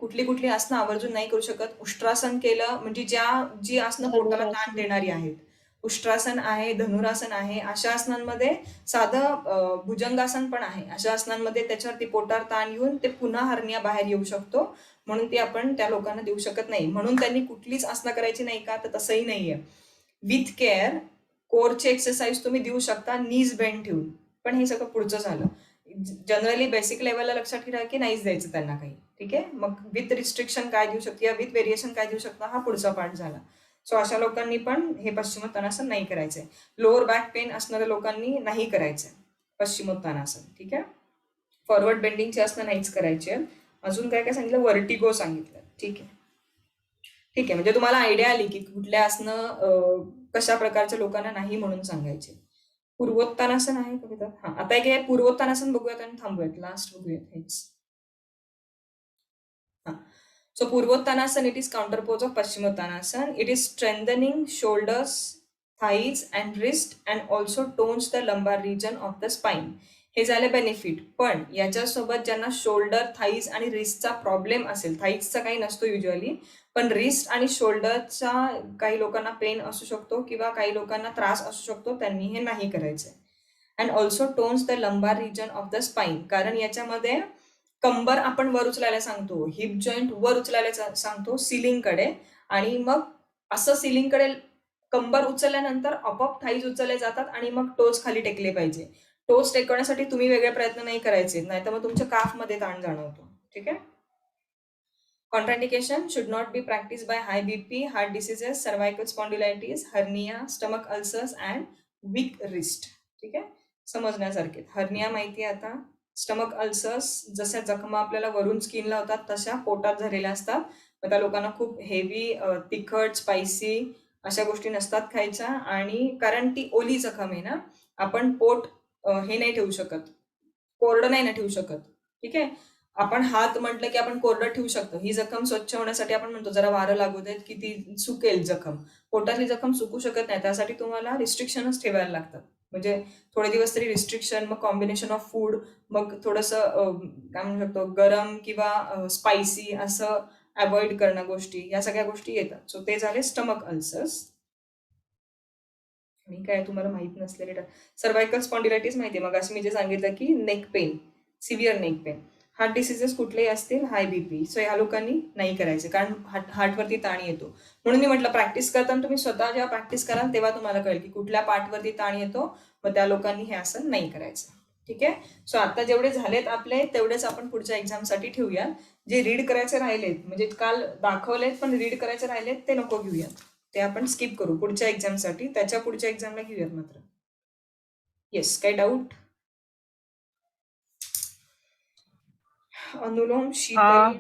कुठली आसनं आवर्जून नाही करू शकत. उष्ट्रासन केलं म्हणजे जी आसनं पोटाला ताण देणारी आहेत, उष्ट्रासन आहे, धनुरासन आहे, अशा आसनांमध्ये साधं भुजंगासन पण आहे. अशा आसनांमध्ये त्याच्यावरती पोटावर ताण येऊन ते पुन्हा हर्निया बाहेर येऊ शकतो. म्हणून ती आपण त्या लोकांना देऊ शकत नाही. म्हणून त्यांनी कुठलीच आसनं करायची नाही का, तर तसंही नाहीये. विथ केअर कोरचे एक्सरसाइज तुम्ही देऊ शकता नीज बेंड ठेवून. पण हे सगळं पुढचं झालं. जनरली बेसिक लेवलला लक्षात ठेवा की नाहीच द्यायचं त्यांना काही. ठीक आहे. मग विथ रिस्ट्रिक्शन काय देऊ शकते, विथ व्हेरिएशन काय देऊ शकता, हा पुढचा पार्ट झाला. सो अशा लोकांनी पण हे पश्चिमोत्तानासन नाही करायचंय. लोअर बॅक पेन असणाऱ्या लोकांनी नाही करायचंय पश्चिमोत्तानासन. ठीक आहे. फॉरवर्ड बेंडिंगचे आसनं नाहीच करायचे. अजून काय काय सांगितलं, व्हर्टिगो सांगितलं. ठीक आहे. ठीक आहे. म्हणजे तुम्हाला आयडिया आली की कुठल्या आसनं कशा प्रकारच्या लोकांना नाही म्हणून सांगायचे. पूर्वोत्तानासन आहे कविता. हा. आता एक हे पूर्वोत्तानासन बघूयात आणि थांबूयात. लास्ट बघूयात हेच. हा. So Purvottanasana, it is counterpose of Paschimottanasana. It is strengthening shoulders, thighs and wrist and also tones the lumbar region of the spine. हे झाले बेनिफिट. पण याच्यासोबत ज्यांना शोल्डर, थाईज आणि रिस्टचा प्रॉब्लेम असेल, थाईजचा काही नसतो युजली, पण रिस्ट आणि शोल्डरचा काही लोकांना पेन असू शकतो किंवा काही लोकांना त्रास असू शकतो, त्यांनी हे नाही करायचंय. And also tones the lumbar region of the spine, कारण याच्यामध्ये कंबर आपण वर उचलायला सांगतो, हिप जॉईंट वर उचलायला सांगतो सिलिंगकडे, आणि मग असं सिलिंगकडे कंबर उचलल्यानंतर आपोआप थाईज उचलले जातात आणि मग टोज खाली टेकले पाहिजे. टोज टेकवण्यासाठी तुम्ही वेगळे प्रयत्न नाही करायचे, नाहीतर मग तुमच्या काफमध्ये ताण जाणवतो. ठीक आहे. Contraindication should not be practiced by high BP, heart diseases, cervical spondylitis, hernia, stomach ulcers and weak wrist. ठीक आहे. समजण्यासारखे. हर्निया माहिती आहे आता. स्टमक अल्सर्स जशा जखमा आपल्याला वरून स्किनला होतात तशा पोटात झालेल्या असतात. मग त्या लोकांना खूप हेवी, तिखट, स्पायसी अशा गोष्टी नसतात खायच्या, आणि कारण ती ओली जखम आहे ना, आपण पोट हे नाही ठेवू शकत, कोरडं नाही ना ठेवू शकत. ठीक आहे. आपण हात म्हटलं की आपण कोरडं ठेवू शकतो. ही जखम स्वच्छ होण्यासाठी आपण म्हणतो जरा वारं लागू देत की ती सुकेल जखम. पोटातली जखम सुकू शकत नाही, त्यासाठी तुम्हाला रिस्ट्रिक्शनच ठेवायला लागतात. म्हणजे थोडे दिवस तरी रिस्ट्रिक्शन, मग कॉम्बिनेशन ऑफ फूड, मग थोडंसं काय म्हणू शकतो गरम किंवा स्पायसी असं अवॉइड करणं गोष्टी, या सगळ्या गोष्टी येतात. सो ते झाले स्टमक अल्सर्स. आणि काय तुम्हाला माहित नसलेले सर्वायकल स्पॉन्डिलायटिस माहिती आहे, मग असं मी जे सांगितलं की neck pain, severe neck pain. Heart diseases कुठलेही असतील, हाय बीपी, सो ह्या लोकांनी नाही करायचे, कारण हार्टवरती ताण येतो. म्हणून मी म्हटलं प्रॅक्टिस करताना तुम्ही स्वतः जेव्हा प्रॅक्टिस कराल तेव्हा तुम्हाला कळेल की कुठल्या पार्टवरती ताण येतो, मग त्या लोकांनी हे असं नाही करायचं. ठीक आहे. सो आता जेवढे झालेत आपले तेवढेच आपण पुढच्या एक्झामसाठी ठेवूया. जे रीड करायचे राहिलेत, म्हणजे काल दाखवलेत पण रीड करायचे राहिलेत, ते नको घेऊयात, ते आपण स्किप करू पुढच्या एक्झामसाठी. त्याच्या पुढच्या एक्झामला घेऊयात मात्र. येस, काही डाऊट? अनुलोम शीतल.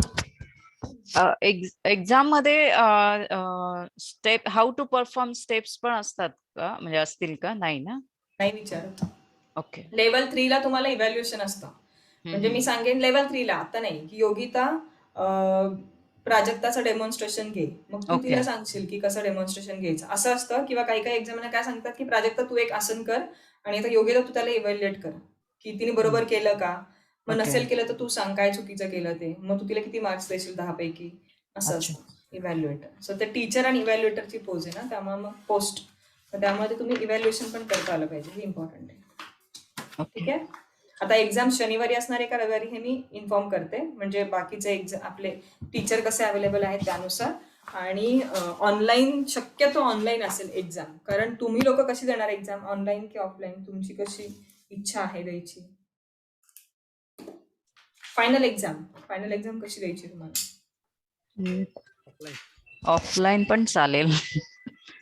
एक्झाम मध्ये step, how to perform steps पण असतात का, म्हणजे असतील का? नाही ना? नाही विचारत. ओके. लेवल 3 ला तुम्हाला इव्हॅल्युएशन असतं. म्हणजे मी सांगेन लेवल 3 ला, आता नाही की योगिता प्राजक्ताचं डेमॉन्स्ट्रेशन घे, मग तू तिला सांगशील की कसं डेमॉन्स्ट्रेशन घ्यायचं, असं असतं. किंवा काही काही एक्झामला काय सांगतात की प्राजक्ता तू एक आसन कर आणि आता योगिता तू त्याला इव्हॅल्युएट कर की तिने बरोबर केलं का, मग नसेल केलं तर तू सांग काय चुकीचं केलं ते, मग तू तिला किती मार्क्स देशील 10 पैकी, असं असतं इव्हॅल्युएटर. सो ते टीचर आणि इव्हॅल्युएटरची पोज आहे ना, त्यामुळे मग पोस्ट, त्यामध्ये तुम्ही इव्हॅल्युएशन पण करता आलं पाहिजे, हे इम्पॉर्टंट आहे. ठीक आहे. आता एक्झाम शनिवारी असणार आहे का रविवारी हे मी इन्फॉर्म करते, म्हणजे बाकीचे एक्झाम आपले टीचर कसे अवेलेबल आहेत त्यानुसार. आणि ऑनलाईन, शक्यतो ऑनलाईन असेल एक्झाम, कारण तुम्ही लोक कशी देणार एक्झाम, ऑनलाईन की ऑफलाईन, तुमची कशी इच्छा आहे द्यायची. फायनल एक्झाम कशी द्यायची तुम्हाला? ऑफलाईन पण चालेल.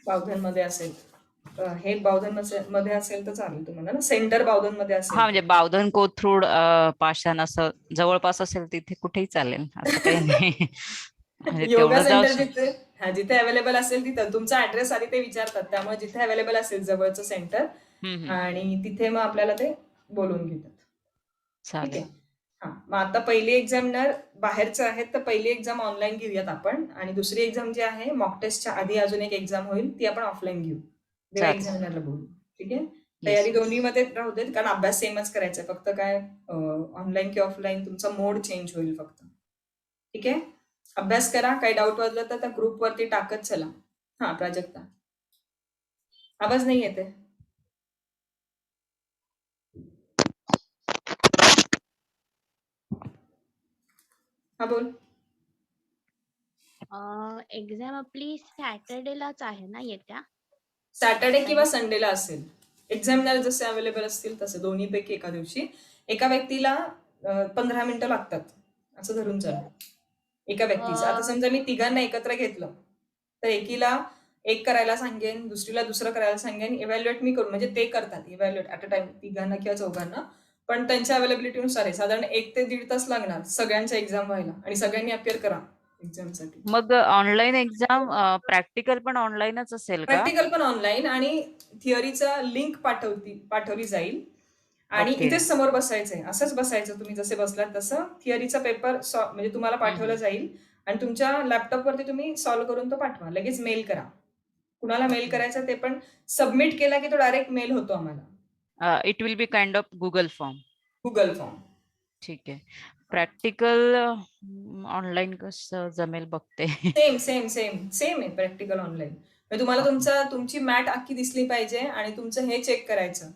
बावधन मध्ये असेल, हे बावधन मध्ये असेल तर चालेल तुम्हाला ना, सेंटर बावधन मध्ये असेल. हा, म्हणजे बावधन, कोथरूड, पाषाण असं जवळपास असेल तिथे कुठेही चालेल, असं काही नाही. योगा सेंटर जिथे अवेलेबल असेल तिथं तुमचा ऍड्रेस आधी ते विचारतात, त्यामुळे जिथे अवेलेबल असेल जवळचं सेंटर, आणि तिथे मग आपल्याला ते बोलून घेतात. ठीक आहे. हा, मग आता पहिली एक्झामिनर बाहेरचं आहेत, तर पहिली एक्झाम ऑनलाईन घेऊयात आपण, आणि दुसरी एक्झाम जी आहे मॉक टेस्टच्या आधी अजून एक एक्झाम होईल, ती आपण ऑफलाईन घेऊ, तेव्हा एक्झामिनरला बोलू. ठीक आहे. तयारी दोन्ही मध्ये राहू देत, कारण अभ्यास सेमच करायचा आहे, फक्त काय ऑनलाईन की ऑफलाईन तुमचा मोड चेंज होईल फक्त. ठीक आहे. अभ्यास करा, काही डाऊट वाटलं तर त्या ग्रुपवरती टाकत चला. हा प्राजक्ता, आवाज नाही येते. हा बोल. एक्झाम आपली सॅटर्डेलाच आहे ना येत्या? सॅटर्डे किंवा संडेला असेल. एक्झामिनर जसे अवेलेबल असतील तसे दोन्हीपैकी एका दिवशी. एका व्यक्तीला 15 मिनिटं लागतात असं धरून चला, एका व्यक्तीचं. आता समजा मी तिघांना एकत्र घेतलं तर एकीला एक करायला सांगेन, दुसरीला दुसरं करायला सांगेन, इव्हॅल्युएट मी करू, म्हणजे ते करतात इव्हॅल्युएट ऍट अ टाइम, तिघांना किंवा चौघांना, पण त्यांच्या अवेलेबिलिटीनुसार आहे. साधारण 1 ते 1.5 तास लागणार सगळ्यांच्या एक्झाम व्हायला, आणि सगळ्यांनी अपिअर करा एक्झामसाठी. मग ऑनलाईन एक्झाम, प्रॅक्टिकल पण ऑनलाईनच असेल का? प्रॅक्टिकल पण ऑनलाईन, आणि थिअरीचा लिंक पाठवली जाईल, आणि इथेच समोर बसायचंय, असंच बसायचं तुम्ही जसे बसलात तसं. थिअरीचा पेपर म्हणजे तुम्हाला पाठवला जाईल, आणि तुमच्या लॅपटॉपवरती तुम्ही सॉल्व्ह करून तो पाठवा, लगेच मेल करा. कुणाला मेल करायचा ते पण सबमिट केला की तो डायरेक्ट मेल होतो आम्हाला. It will be kind of Google form. Google form. ठीक आहे. प्रॅक्टिकल ऑनलाईन कसं जमेल बघते. सेम सेम सेम सेम आहे प्रॅक्टिकल ऑनलाईन. म्हणजे तुम्हाला तुमची मॅट अख्खी दिसली पाहिजे आणि तुमचं हे चेक करायचं.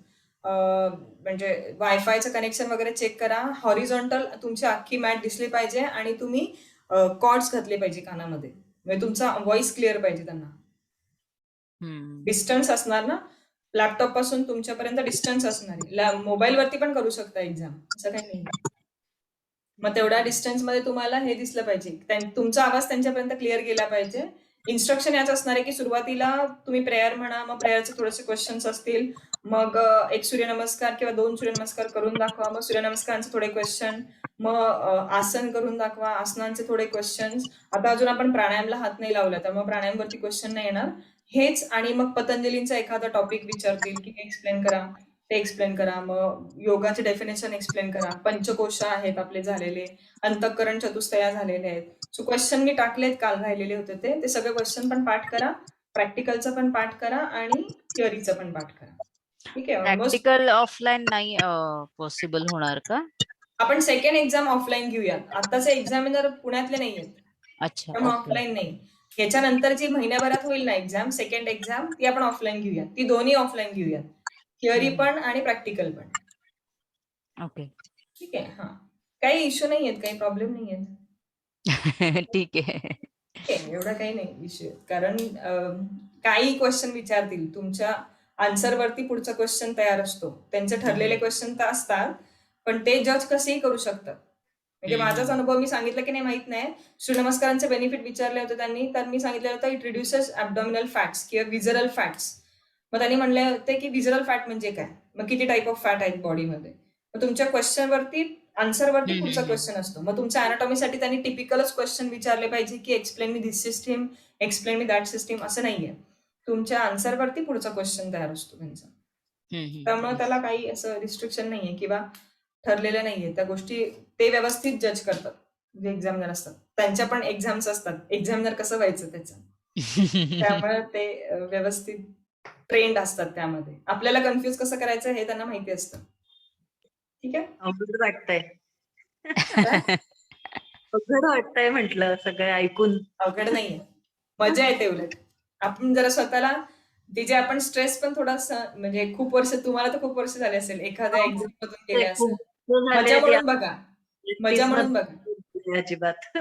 म्हणजे वायफायचं कनेक्शन वगैरे चेक करा. हॉरिझॉन्टल तुमची अख्खी मॅट दिसली पाहिजे आणि तुम्ही कॉर्ड्स घातले पाहिजे कानामध्ये. म्हणजे तुमचा व्हॉइस क्लिअर पाहिजे त्यांना. हम्म. डिस्टन्स असणार ना, लॅपटॉप पासून तुमच्यापर्यंत डिस्टन्स असणार आहे. मोबाईलवरती पण करू शकता एक्झाम, असं काही नाही. मग तेवढ्या डिस्टन्स मध्ये तुम्हाला हे दिसलं पाहिजे, तुमचा आवाज त्यांच्यापर्यंत क्लिअर गेला पाहिजे. इन्स्ट्रक्शन याच असणार आहे की सुरुवातीला तुम्ही प्रेयर म्हणा, मग प्रेयरचे थोडेसे क्वेश्चन्स असतील, मग एक सूर्यनमस्कार किंवा 2 सूर्यनमस्कार करून दाखवा, मग सूर्यनमस्कारांचे थोडे क्वेश्चन, मग आसन करून दाखवा, आसनांचे थोडे क्वेश्चन्स. आता अजून आपण प्राणायामला हात नाही लावला, त्यामुळे प्राणायामवरती क्वेश्चन नाही येणार. हेच, आणि मग पतंजलींचा एखादा टॉपिक विचारतील की एक्सप्लेन करा, ते एक्सप्लेन करा. मग योगाचे डेफिनेशन एक्सप्लेन करा. पंचकोश आहेत आपले झालेले, अंतःकरण चतुस्तया झालेले आहेत. सो क्वेश्चन मी टाकलेत, काल राहिलेले होते ते सगळे क्वेश्चन पण पाठ करा, प्रॅक्टिकलचं पण पाठ करा आणि थिअरीचं पण पाठ करा. ठीक आहे. ऑलमोस्ट प्रॅक्टिकल ऑफलाईन नाही पॉसिबल होणार का? आपण सेकंड एक्झाम ऑफलाईन घेऊयात. आताचे एक्झामिनर पुण्यातले नाही आहेत, अच्छा, त्यामुळे ओके. ऑफलाईन नाही. याच्यानंतर जी महिन्याभरात होईल ना एक्झाम, सेकंड एक्झाम, ती आपण ऑफलाईन घेऊयात. ती दोन्ही ऑफलाईन घेऊयात, थिअरी पण आणि प्रॅक्टिकल पण. ओके. ठीक आहे. हा, काही इश्यू नाही आहेत, काही प्रॉब्लेम नाही आहेत. ठीक आहे. ठीक आहे, एवढा काही नाही इश्यू. कारण काही क्वेश्चन विचारतील, तुमच्या आन्सरवरती पुढचा क्वेश्चन तयार असतो. त्यांचे ठरलेले क्वेश्चन तर असतात, पण ते जज कसेही करू शकतात. म्हणजे माझाच अनुभव मी सांगितलं की नाही माहित नाही. सूर्यनमस्कारांचे बेनिफिट विचारले होते त्यांनी, तर मी सांगितलं होतं इट रिड्युसेस ॲब्डॉमिनल फॅट्स किंवा विजरल फॅट्स. मग त्यांनी म्हणले होते की विजरल फॅट म्हणजे काय, मग किती टाईप ऑफ फॅट आहेत बॉडीमध्ये. मग तुमच्या क्वेश्चनवरती, आन्सरवरती पुढचा क्वेश्चन असतो. मग तुमच्या अनाटॉमीसाठी त्यांनी टिपिकलच क्वेश्चन विचारले पाहिजे की explain me this system, explain me that system, असं नाहीये. तुमच्या आन्सरवरती पुढचा क्वेश्चन तयार असतो त्यांचा. त्यामुळे त्याला काही असं रिस्ट्रिक्शन नाहीये किंवा ठरलेलं नाहीये. त्या गोष्टी ते व्यवस्थित जज करतात जे एक्झामिनर असतात. त्यांच्या पण एक्झाम्स असतात, एक्झामिनर कसं व्हायचं त्याचं. त्यामुळे ते व्यवस्थित ट्रेंड असतात त्यामध्ये. आपल्याला कन्फ्युज कसं करायचं हे त्यांना माहिती असतं. ठीक आहे. अवघड वाटतंय. काय? अवघड वाटतंय म्हटलं सगळं ऐकून. अवघड नाहीये, मजा येते उलट. आपण जरा स्वतःला जे आपण स्ट्रेस पण थोडासा, म्हणजे खूप वर्ष, तुम्हाला तर खूप वर्ष झाले असेल एखाद्या एक्झाम मधून ते गेले असेल, खूप झाले मजा ते म्हणून बघा, मजा म्हणून बघा. मध्ये अजिबात.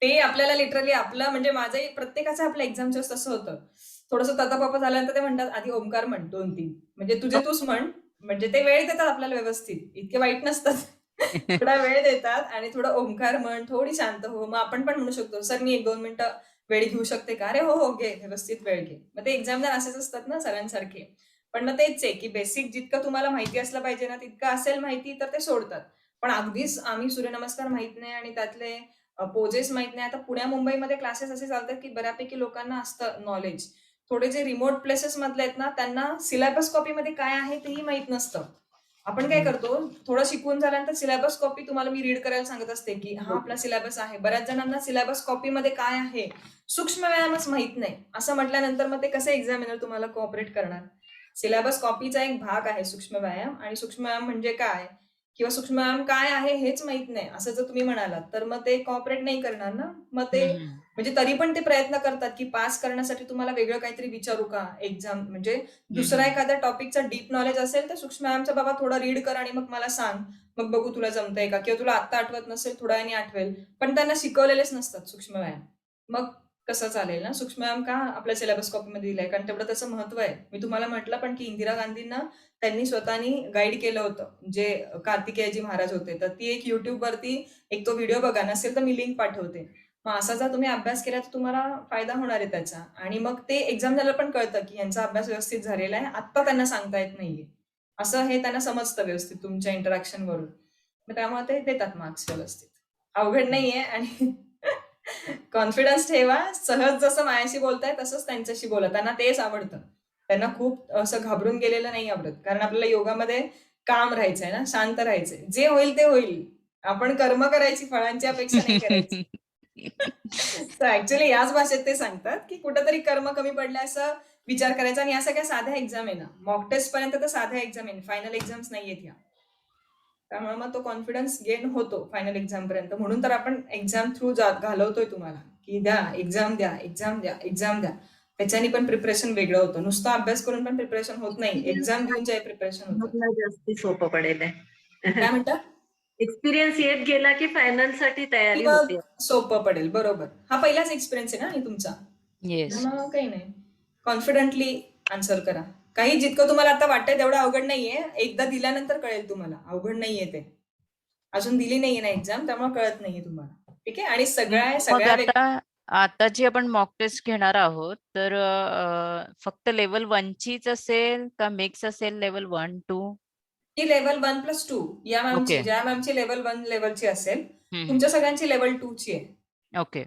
ते आपल्याला लिटरली आपलं, म्हणजे माझंही प्रत्येकाचं आपल्या एक्झामच्या वेळेस तसं होतं. थोडंसं ततापापा झाल्यानंतर ते म्हणतात आधी ओमकार म्हण 2-3, म्हणजे तुझे तूच म्हण. म्हणजे ते वेळ देतात आपल्याला व्यवस्थित, इतके वाईट नसतात. थोडा वेळ देतात आणि थोडं ओमकार म्हण, थोडी शांत हो. मग आपण पण म्हणू शकतो सर मी 1-2 मिनिटं वेळ घेऊ शकते का? अरे हो हो घे, व्यवस्थित वेळ घे. मग ते एक्झामिनर असेच असतात ना सरांसारखे. पण मग तेच आहे की बेसिक जितकं तुम्हाला माहिती असलं पाहिजे ना, तितकं असेल माहिती तर ते सोडतात. पण अगदीच आम्ही सूर्यनमस्कार माहित नाही आणि त्यातले पोजेस माहित नाही. आता पुण्या मुंबईमध्ये क्लासेस असे चालतात की बऱ्यापैकी लोकांना असतं नॉलेज. थोडे जे रिमोट प्लेसेस मधले आहेत ना, त्यांना सिलेबस कॉपीमध्ये काय आहे तेही माहित नसतं. आपण काय करतो, थोडं शिकून झाल्यानंतर सिलेबस कॉपी तुम्हाला मी रीड करायला सांगत असते की हा आपला सिलेबस आहे. बऱ्याच जणांना सिलेबस कॉपीमध्ये काय आहे, सूक्ष्म व्यायामच माहित नाही. असं म्हटल्यानंतर मग ते कसे एक्झामिनर तुम्हाला कोऑपरेट करणार. सिलेबस कॉपीचा एक भाग आहे सूक्ष्म व्यायाम, आणि सूक्ष्म व्यायाम म्हणजे काय किंवा सूक्ष्म व्यायाम काय आहे हेच माहित नाही असं जर तुम्ही म्हणालात, तर मग ते कॉपरेट नाही करणार ना. मग ते म्हणजे तरी पण ते प्रयत्न करतात की पास करण्यासाठी तुम्हाला वेगळं काहीतरी विचारू का एक्झाम, म्हणजे दुसरा एखाद्या टॉपिकचा डीप नॉलेज असेल तर सूक्ष्म व्यायामचा बाबा थोडा रीड कर आणि मग मला सांग, मग बघू तुला जमतंय का, किंवा तुला आता आठवत नसेल थोड्या वेळाने आठवेल. पण त्यांना शिकवलेलेच नसतात सूक्ष्म व्यायाम. मग कसं चालेल ना. सूक्ष्म व्यायाम का आपल्या सिलेबस कॉपीमध्ये दिलाय, कारण तेवढं त्याचं महत्व आहे. मी तुम्हाला म्हटलं पण की इंदिरा गांधींना त्यांनी स्वतःनी गाईड केलं होतं, जे कार्तिकेयजी महाराज होते. तर ती एक युट्यूबवरती एक तो व्हिडिओ बघा, नसेल तर मी लिंक पाठवते. मग असा जर तुम्ही अभ्यास केला तर तुम्हाला फायदा होणार आहे त्याचा. आणि मग ते एक्झामिनरला पण कळतं की यांचा अभ्यास व्यवस्थित झालेला आहे, आत्ता त्यांना सांगता येत नाहीये, असं हे त्यांना समजतं व्यवस्थित तुमच्या इंटरॅक्शन वरून. मग त्यामुळे ते देतात मार्क्स व्यवस्थित. अवघड नाहीये. आणि कॉन्फिडन्स ठेवा. सहज जसं माझ्याशी बोलताय तसंच त्यांच्याशी बोला. त्यांना तेच आवडतं. त्यांना खूप असं घाबरून गेलेलं नाही आवडत. कारण आपल्याला योगामध्ये काम राहायचंय ना, शांत राहायचंय. जे होईल ते होईल. आपण कर्म करायची, फळांची अपेक्षा नाही करायची. तर ऍक्च्युअली याच भाषेत ते सांगतात की कुठेतरी कर्म कमी पडले असं विचार करायचा. आणि या सगळ्या साध्या एक्झाम आहे ना, मॉक टेस्ट पर्यंत तर साध्या एक्झाम आहे, फायनल एक्झाम्स नाहीयेत या. त्यामुळे मग तो कॉन्फिडन्स गेन होतो फायनल एक्झाम पर्यंत. म्हणून तर आपण एक्झाम थ्रू घालवतोय तुम्हाला, की द्या एक्झाम द्या एक्झाम द्या एक्झाम द्या. त्याच्याने पण प्रिपरेशन वेगळं होतं. नुसतं अभ्यास करून पण प्रिपरेशन होत नाही, एक्झाम देऊन जे प्रिपरेशन होतं. मला जास्ती सोपं पडेल काय म्हणता? एक्सपिरियन्स येत गेला की फायनल साठी तयारी मग होते. सोपं पडेल. बरोबर. हा पहिलाच एक्सपिरियन्स आहे ना आणि तुमचा. येस. मग काही नाही, कॉन्फिडेंटली आन्सर करा. काही जितकं तुम्हाला आता वाटतंय तेवढं अवघड नाहीये. एकदा दिल्यानंतर कळेल तुम्हाला, अवघड नाहीये ते. अजून दिली नाहीये ना एक्झाम, त्यामुळे कळत नाहीये तुम्हाला. ठीक आहे. आणि मग सगळ्या आता जी आपण मॉक टेस्ट घेणार आहोत तर फक्त लेवल 1 चीच असेल का मिक्स असेल लेवल 1, 2? ही लेवल 1+2 या मॅमची, ओके. ज्या मॅमची लेवल 1 लेवलची असेल, हम्म. तुमच्या सगळ्यांची लेवल 2 ची आहे. ओके.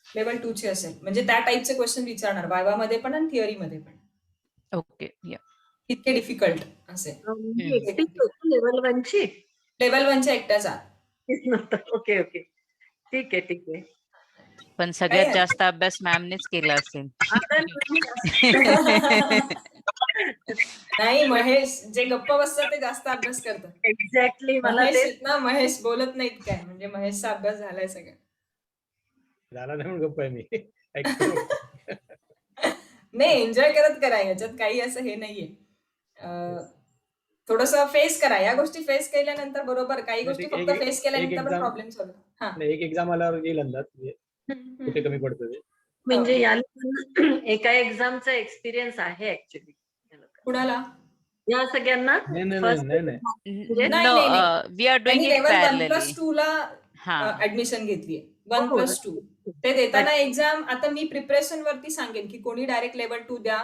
लेवल 2 ची असेल म्हणजे त्या टाईपचे क्वेश्चन विचारणार वायवा मध्ये पण आणि थिअरीमध्ये पण. ओके. या. इतके डिफिकल्ट असेल. मी एकटीच होतो लेवल 1 ची. लेवल 1 च्या एकट्याचा. ओके ओके, ठीक आहे ठीक आहे. पण सगळ्यात जास्त अभ्यास मॅमनेच केला असेल. नाही, महेश जे गप्प बसतात ते जास्त अभ्यास करतात. एक्झॅक्टली मला महेश ते आहेत ना, महेश बोलत नाहीत काय, म्हणजे महेशचा अभ्यास झालाय सगळं. झाला नाही म्हणून गप्प आहे मी. ऐकतो. नाही, एन्जॉय करत करा, याच्यात काही असं हे नाहीये. थोडस फेस करा या गोष्टी. फेस केल्यानंतर बरोबर, काही गोष्टी फक्त फेस केल्यानंतर पण प्रॉब्लेम सॉल्व्ह. हा, नाही, एक एक्झाम आल्यावर येईल अंदाज म्हणजे कुठे कमी पडतं ते. म्हणजे याला एका एक्झामचा एक्सपिरियन्स आहे ऍक्च्युली कुणाला? या सगळ्यांना. नाही नाही First नाही नाही नाही, नो, नाही. वी आर डुइंग त्यांनी इट लेवल 1+2 पॅरलली. ला हा. ऍडमिशन घेतलीये. हो, 1+2 ते देताना एक्झाम. आता मी प्रिपरेशन वरती सांगेन की कोणी डायरेक्ट लेवल 2 द्या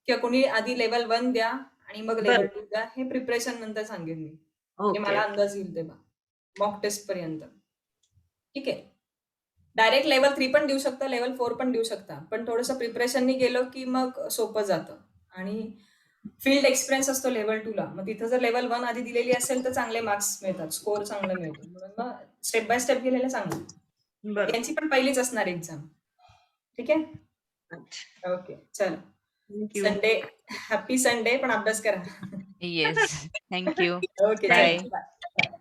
किंवा कोणी आधी लेवल 1 द्या आणि मग लेवल 2 द्या. हे प्रिपरेशन नंतर सांगेन मी, ओके. मला अंदाज येईल तेव्हा मॉक टेस्ट पर्यंत. ठीक आहे. डायरेक्ट लेवल 3 पण देऊ शकता, लेवल 4 पण देऊ शकता, पण थोडंसं प्रिपरेशननी गेलो की मग सोपं जातं. आणि फील्ड एक्सपिरियन्स असतो लेवल 2 ला. मग तिथं जर लेवल 1 आधी दिलेली असेल तर चांगले मार्क्स मिळतात, स्कोर चांगला मिळतो. म्हणून मग स्टेप बाय स्टेप गेलेलं चांगलं. बरं. यांची पण पहिलीच असणार एक्झाम. ठीक आहे. अच्छा. ओके, चल. थँक्यू. संडे, हॅपी संडे, पण अभ्यास करा. Yes. Thank you. Okay, Bye. Bye.